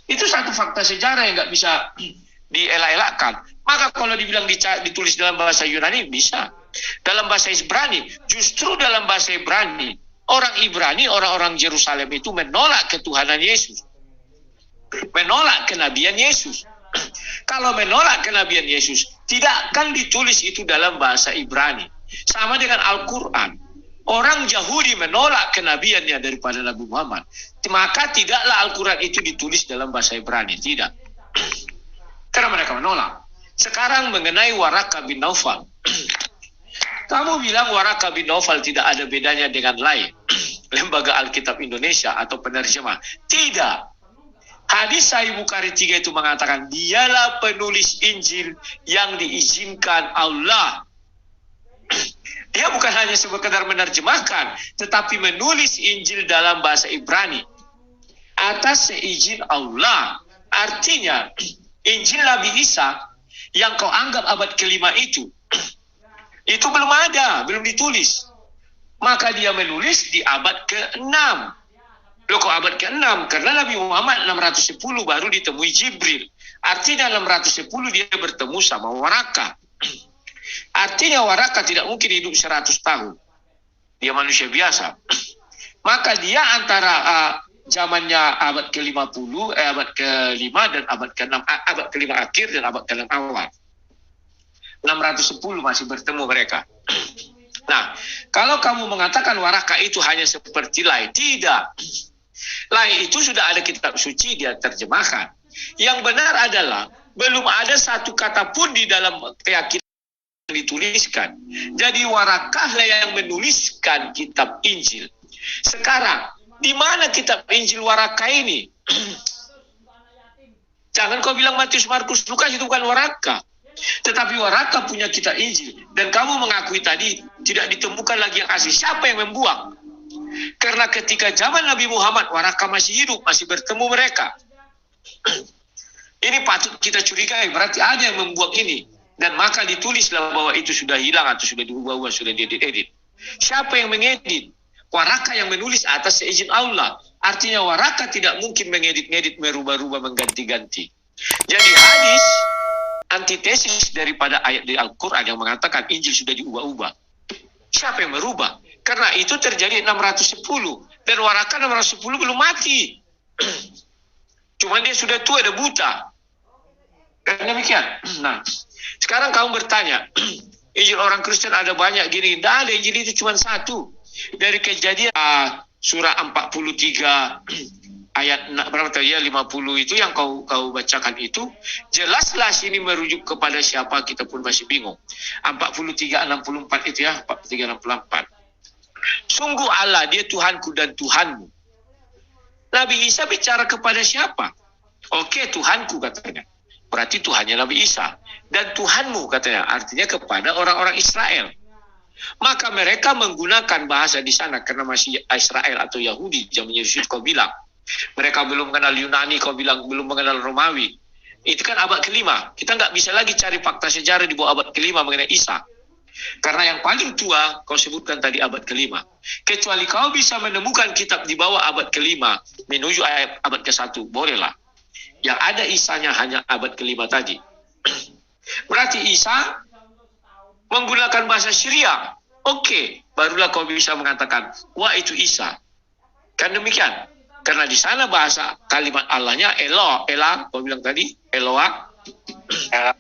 Itu satu fakta sejarah yang nggak bisa dielak-elakkan. Maka kalau dibilang ditulis dalam bahasa Yunani, bisa. Dalam bahasa Ibrani, justru dalam bahasa Ibrani, orang Ibrani, orang-orang Yerusalem itu menolak ketuhanan Yesus. Menolak kenabian Yesus. Kalau menolak kenabian Yesus, tidak akan ditulis itu dalam bahasa Ibrani. Sama dengan Al-Quran. Orang Yahudi menolak kenabiannya daripada Nabi Muhammad. Maka tidaklah Al-Quran itu ditulis dalam bahasa Ibrani. Tidak. Karena mereka menolak. Sekarang mengenai Waraka bin Naufal. Kamu bilang Waraka bin Naufal tidak ada bedanya dengan lain. Lembaga Alkitab Indonesia atau penerjemah. Tidak. Hadis Sahih Bukhari 3 itu mengatakan, dialah penulis Injil yang diizinkan Allah. Dia bukan hanya sekedar menerjemahkan, tetapi menulis Injil dalam bahasa Ibrani. Atas seizin Allah. Artinya, Injil Nabi Isa yang kau anggap abad ke-5 itu belum ada, belum ditulis. Maka dia menulis di abad ke-6. Loh, kok abad ke-6? Karena Nabi Muhammad 610 baru ditemui Jibril. Artinya 610 dia bertemu sama Waraka. Artinya Waraka tidak mungkin hidup 100 tahun. Dia manusia biasa. Maka dia antara zamannya abad ke-50, abad ke-5 dan abad ke-6, abad ke-5 akhir dan abad ke-6 awal. 610 masih bertemu mereka. Nah, kalau kamu mengatakan Waraka itu hanya seperti Lai, tidak. Lai itu sudah ada kitab suci, dia terjemahkan. Yang benar adalah belum ada satu kata pun di dalam keyakinan yang dituliskan. Jadi Warakahlah yang menuliskan kitab Injil. Sekarang, di mana kitab Injil Waraka ini? Jangan kau bilang Matius, Markus, Lukas itu bukan Waraka. Tetapi Waraka punya kitab Injil. Dan kamu mengakui tadi tidak ditemukan lagi yang asli. Siapa yang membuang? Karena ketika zaman Nabi Muhammad, Waraka masih hidup, masih bertemu mereka. Ini patut kita curigai, berarti ada yang membuang ini. Dan maka ditulislah bahwa itu sudah hilang atau sudah diubah-ubah, sudah diedit-edit. Siapa yang mengedit? Waraka yang menulis atas seizin Allah. Artinya Waraka tidak mungkin mengedit-edit, merubah-rubah, mengganti-ganti. Jadi hadis antitesis daripada ayat di Al-Quran yang mengatakan Injil sudah diubah-ubah. Siapa yang merubah? Karena itu terjadi 610. Dan Waraka 610 belum mati. Cuma dia sudah tua, ada buta. Dan demikian. Nah, sekarang kamu bertanya, Injil orang Kristen ada banyak gini. Tidak ada, Injil itu cuma satu. Dari Kejadian surah 43 ayat berapa tadi ya, 50 itu yang kau bacakan itu, jelaslah sini merujuk kepada siapa, kita pun masih bingung. 43-64 itu ya, 43-64. Sungguh Allah, dia Tuhanku dan Tuhanmu. Nabi Isa bicara kepada siapa? Oke, Tuhanku katanya. Berarti Tuhannya Nabi Isa. Dan Tuhanmu katanya, artinya kepada orang-orang Israel. Maka mereka menggunakan bahasa di sana karena masih Israel atau Yahudi. Zaman Yesus kau bilang. Mereka belum mengenal Yunani, kau bilang belum mengenal Romawi. Itu kan abad ke-5. Kita nggak bisa lagi cari fakta sejarah di bawah abad ke-5 mengenai Isa. Karena yang paling tua, kau sebutkan tadi abad ke-5. Kecuali kau bisa menemukan kitab di bawah abad ke-5, menuju abad ke-1, bolehlah. Yang ada Isanya hanya abad ke-5 tadi. Berarti Isa menggunakan bahasa Syria. Oke, barulah kau bisa mengatakan, wah itu Isa. Kan demikian. Karena di sana bahasa kalimat Allahnya Elah, kau bilang tadi, Eloa,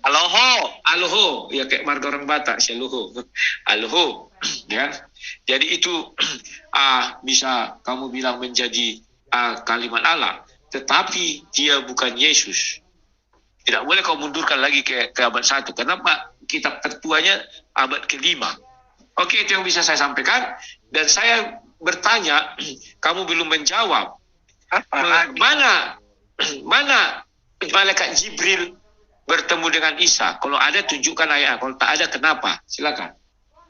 Aloho, ya kayak marga orang Batak, Aloho, ya. Jadi itu bisa kamu bilang menjadi kalimat Allah, tetapi dia bukan Yesus. Tidak boleh kau mundurkan lagi ke abad 1. Kenapa? Kitab tertuanya abad ke-5. Oke, itu yang bisa saya sampaikan. Dan saya bertanya, kamu belum menjawab. Mana malaikat Jibril bertemu dengan Isa? Kalau ada, tunjukkan ayat. Kalau tak ada, kenapa? Silakan.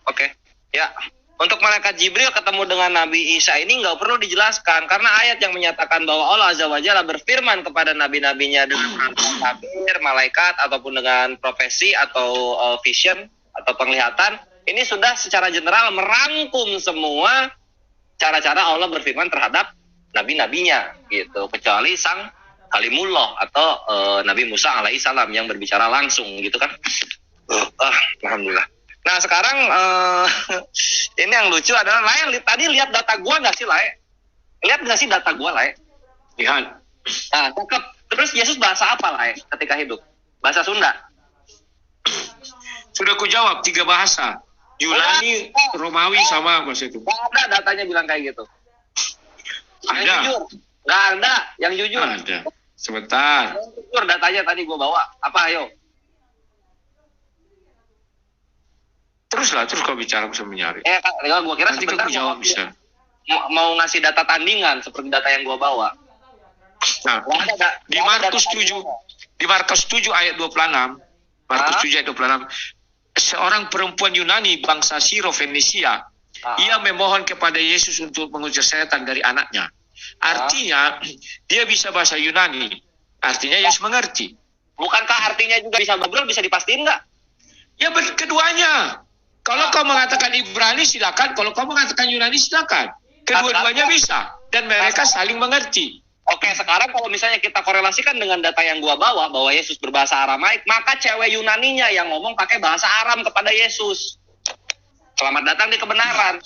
Oke, ya. Untuk malaikat Jibril ketemu dengan Nabi Isa ini nggak perlu dijelaskan, karena ayat yang menyatakan bahwa Allah Azza wa Jalla berfirman kepada nabi-nabinya dengan tabir, malaikat, ataupun dengan profesi atau vision atau penglihatan, ini sudah secara general merangkum semua cara-cara Allah berfirman terhadap nabi-nabinya, gitu. Kecuali sang Kalimullah atau Nabi Musa alaihissalam yang berbicara langsung, gitu kan? Alhamdulillah. Nah sekarang ini yang lucu adalah Lae, tadi lihat data gua nggak sih Lae? Lihat nggak sih data gua Lae? Lihat. Nah cakep. Terus Yesus bahasa apa Lae ketika hidup? Bahasa Sunda. Sudah ku jawab 3 bahasa. Yunani, Romawi sama bahasa itu. Nggak ada datanya bilang kayak gitu. Yang Ada. jujur. Nggak ada. Yang jujur. Ada. Sebentar. Yang jujur datanya tadi gua bawa. Apa ayo? Terus kau bicara bisa menyari. Gua kira Nanti sebentar kau jawab bisa. mau ngasih data tandingan seperti data yang gua bawa. Nah, di Markus 7 ayat 26, Markus 7 ayat 26, seorang perempuan Yunani bangsa Siro-Fenisia, ia memohon kepada Yesus untuk mengusir setan dari anaknya. Artinya, dia bisa bahasa Yunani. Artinya Yesus mengerti. Bukankah artinya juga bisa ngobrol, bisa dipastiin nggak? Ya, keduanya. Kalau kau mengatakan Ibrani silakan, kalau kau mengatakan Yunani silakan. Kedua-duanya bisa dan mereka saling mengerti. Oke, sekarang kalau misalnya kita korelasikan dengan data yang gua bawa bahwa Yesus berbahasa Aramaik, maka cewek Yunaninya yang ngomong pakai bahasa Aram kepada Yesus. Selamat datang di kebenaran.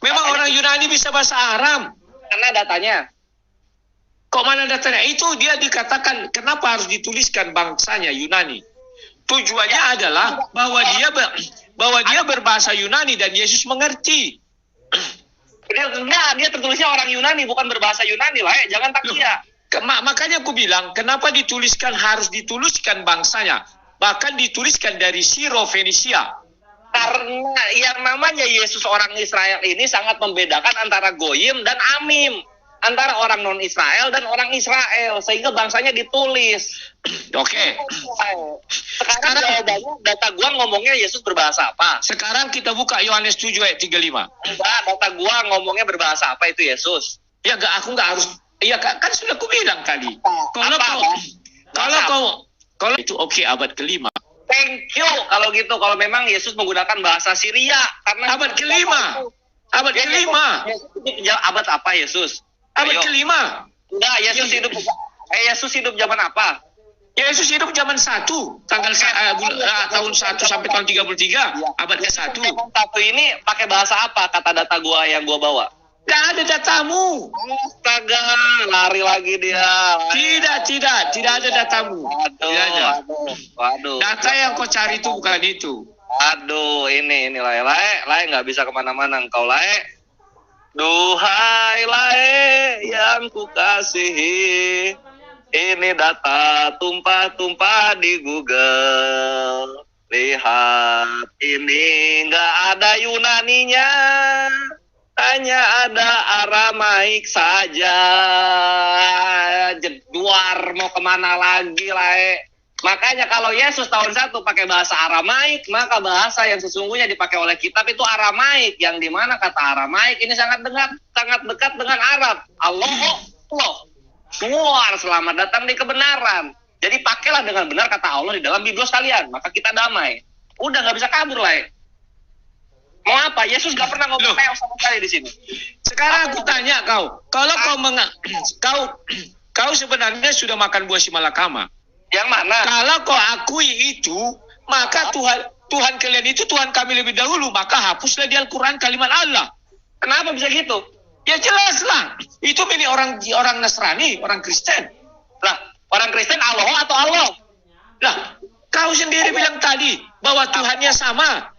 Memang orang Yunani bisa bahasa Aram. Karena datanya. Kok mana datanya? Itu dia dikatakan kenapa harus dituliskan bangsanya Yunani. Tujuannya adalah bahwa dia berbahasa Yunani dan Yesus mengerti. Dia tertulisnya orang Yunani, bukan berbahasa Yunani lah. Jangan takdia. Makanya aku bilang, kenapa harus dituliskan bangsanya? Bahkan dituliskan dari Siro-Fenisia. Karena yang namanya Yesus orang Israel ini sangat membedakan antara Goyim dan Amim. Antara orang non-Israel dan orang Israel. Sehingga bangsanya ditulis. Oke. Sekarang jawabannya, data gua ngomongnya Yesus berbahasa apa? Sekarang kita buka Yohanes 7 ayat 35. Enggak, data gua ngomongnya berbahasa apa itu Yesus? Ya aku nggak harus. Iya kan sudah aku bilang tadi. Kalau itu oke, abad ke-5. Thank you kalau gitu. Kalau memang Yesus menggunakan bahasa Syria karena abad ke-5. Abad ke-5. Abad apa Yesus? Abad ke-5. Enggak, Yesus hidup zaman apa? Yesus hidup zaman 1, tahun 1 sampai tahun 33, abad ke-1. Satu ini pakai bahasa apa kata data gua yang gua bawa? Tidak ada datamu. Astaga, lari lagi dia. Tidak ada datamu. Waduh. Data yang kau cari itu bukan itu. Aduh, ini Lae nggak bisa kemana-mana engkau Lae. Duhai Lae yang kukasihi, ini data tumpah-tumpah di Google. Lihat, ini nggak ada Yunaninya, hanya ada Aramaik saja. Jedwar mau kemana lagi Lae? Makanya kalau Yesus tahun 1 pakai bahasa Aramaik, maka bahasa yang sesungguhnya dipakai oleh kitab itu Aramaik, yang dimana kata Aramaik ini sangat dekat dengan Arab. Allah, keluar, selamat datang di kebenaran. Jadi pakailah dengan benar kata Allah di dalam biblos kalian, maka kita damai. Udah nggak bisa kabur lah. Mau apa? Yesus nggak pernah ngomong kayak sama sekali di sini. Sekarang aku tanya kau, kalau kau sebenarnya sudah makan buah si malakama. Yang mana? Kalau kau akui itu, maka Tuhan kalian itu Tuhan kami lebih dahulu, maka hapuslah di Al-Quran kalimat Allah. Kenapa bisa gitu? Ya jelas lah. Itu milik orang Nasrani, orang Kristen. Lah, orang Kristen Allah atau Allah? Lah, kau sendiri bilang tadi bahwa Tuhannya sama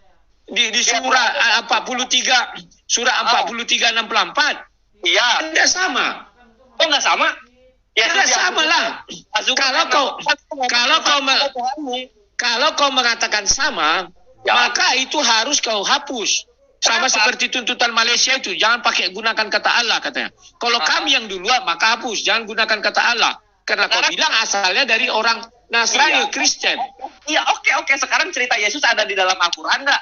di surah 43, surah 43:64. Iya. Tidak sama. Oh, nggak sama? Ya, tidak sama lah. Kalau kau mengatakan sama, maka itu harus kau hapus. Sama seperti tuntutan Malaysia itu, jangan pakai gunakan kata Allah katanya. Kalau kami yang duluan, maka hapus, jangan gunakan kata Allah. Karena kau bilang asalnya dari orang Nasrani, Kristen. Iya, oke. Sekarang cerita Yesus ada di dalam Al-Quran nggak?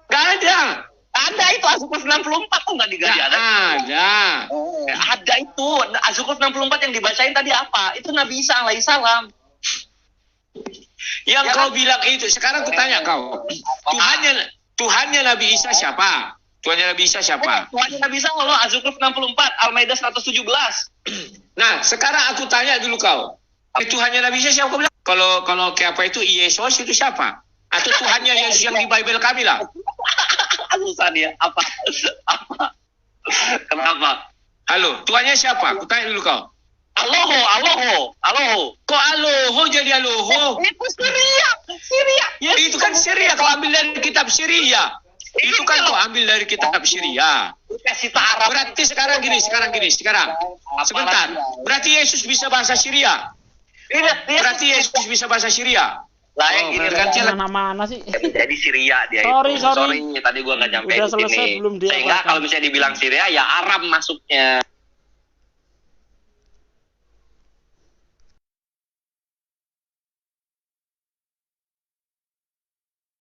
Nggak ada. Ada itu Azukuf 64 kok nggak diganti ada? Ada itu Azukuf 64 yang dibacain tadi apa? Itu Nabi Isa alaihissalam. Yang ya, kau bilang itu. Sekarang aku tanya kau. Tuhannya Nabi Isa siapa? Tuhannya Nabi Isa siapa? Tuhannya Nabi Isa Allah, Azukuf 64, Al-Maidah 117. Nah, sekarang aku tanya dulu kau. Tuhannya Nabi Isa siapa kau bilang? Kalau kayak apa itu Yesus itu siapa? Atau Tuhannya Yesus yang di Bible kami lah? Susah dia. Apa? Kenapa? Halo, Tuhannya siapa? Aku tanya dulu kau. Aloho. Kok Aloho jadi Aloho? Itu Syria. Ya, itu kan Syria. Kau ambil dari kitab Syria. Itu kan kau ambil dari kitab Syria. Berarti sekarang gini. Sebentar. Berarti Yesus bisa bahasa Syria. Berarti Yesus bisa bahasa Syria. Lah yang ini ganti mana sih? Jadi Syria dia sorry. Sorry, tadi gua nggak nyampe udah selesai sini. Belum dia. Sehingga kalau misalnya dibilang Syria ya Arab masuknya.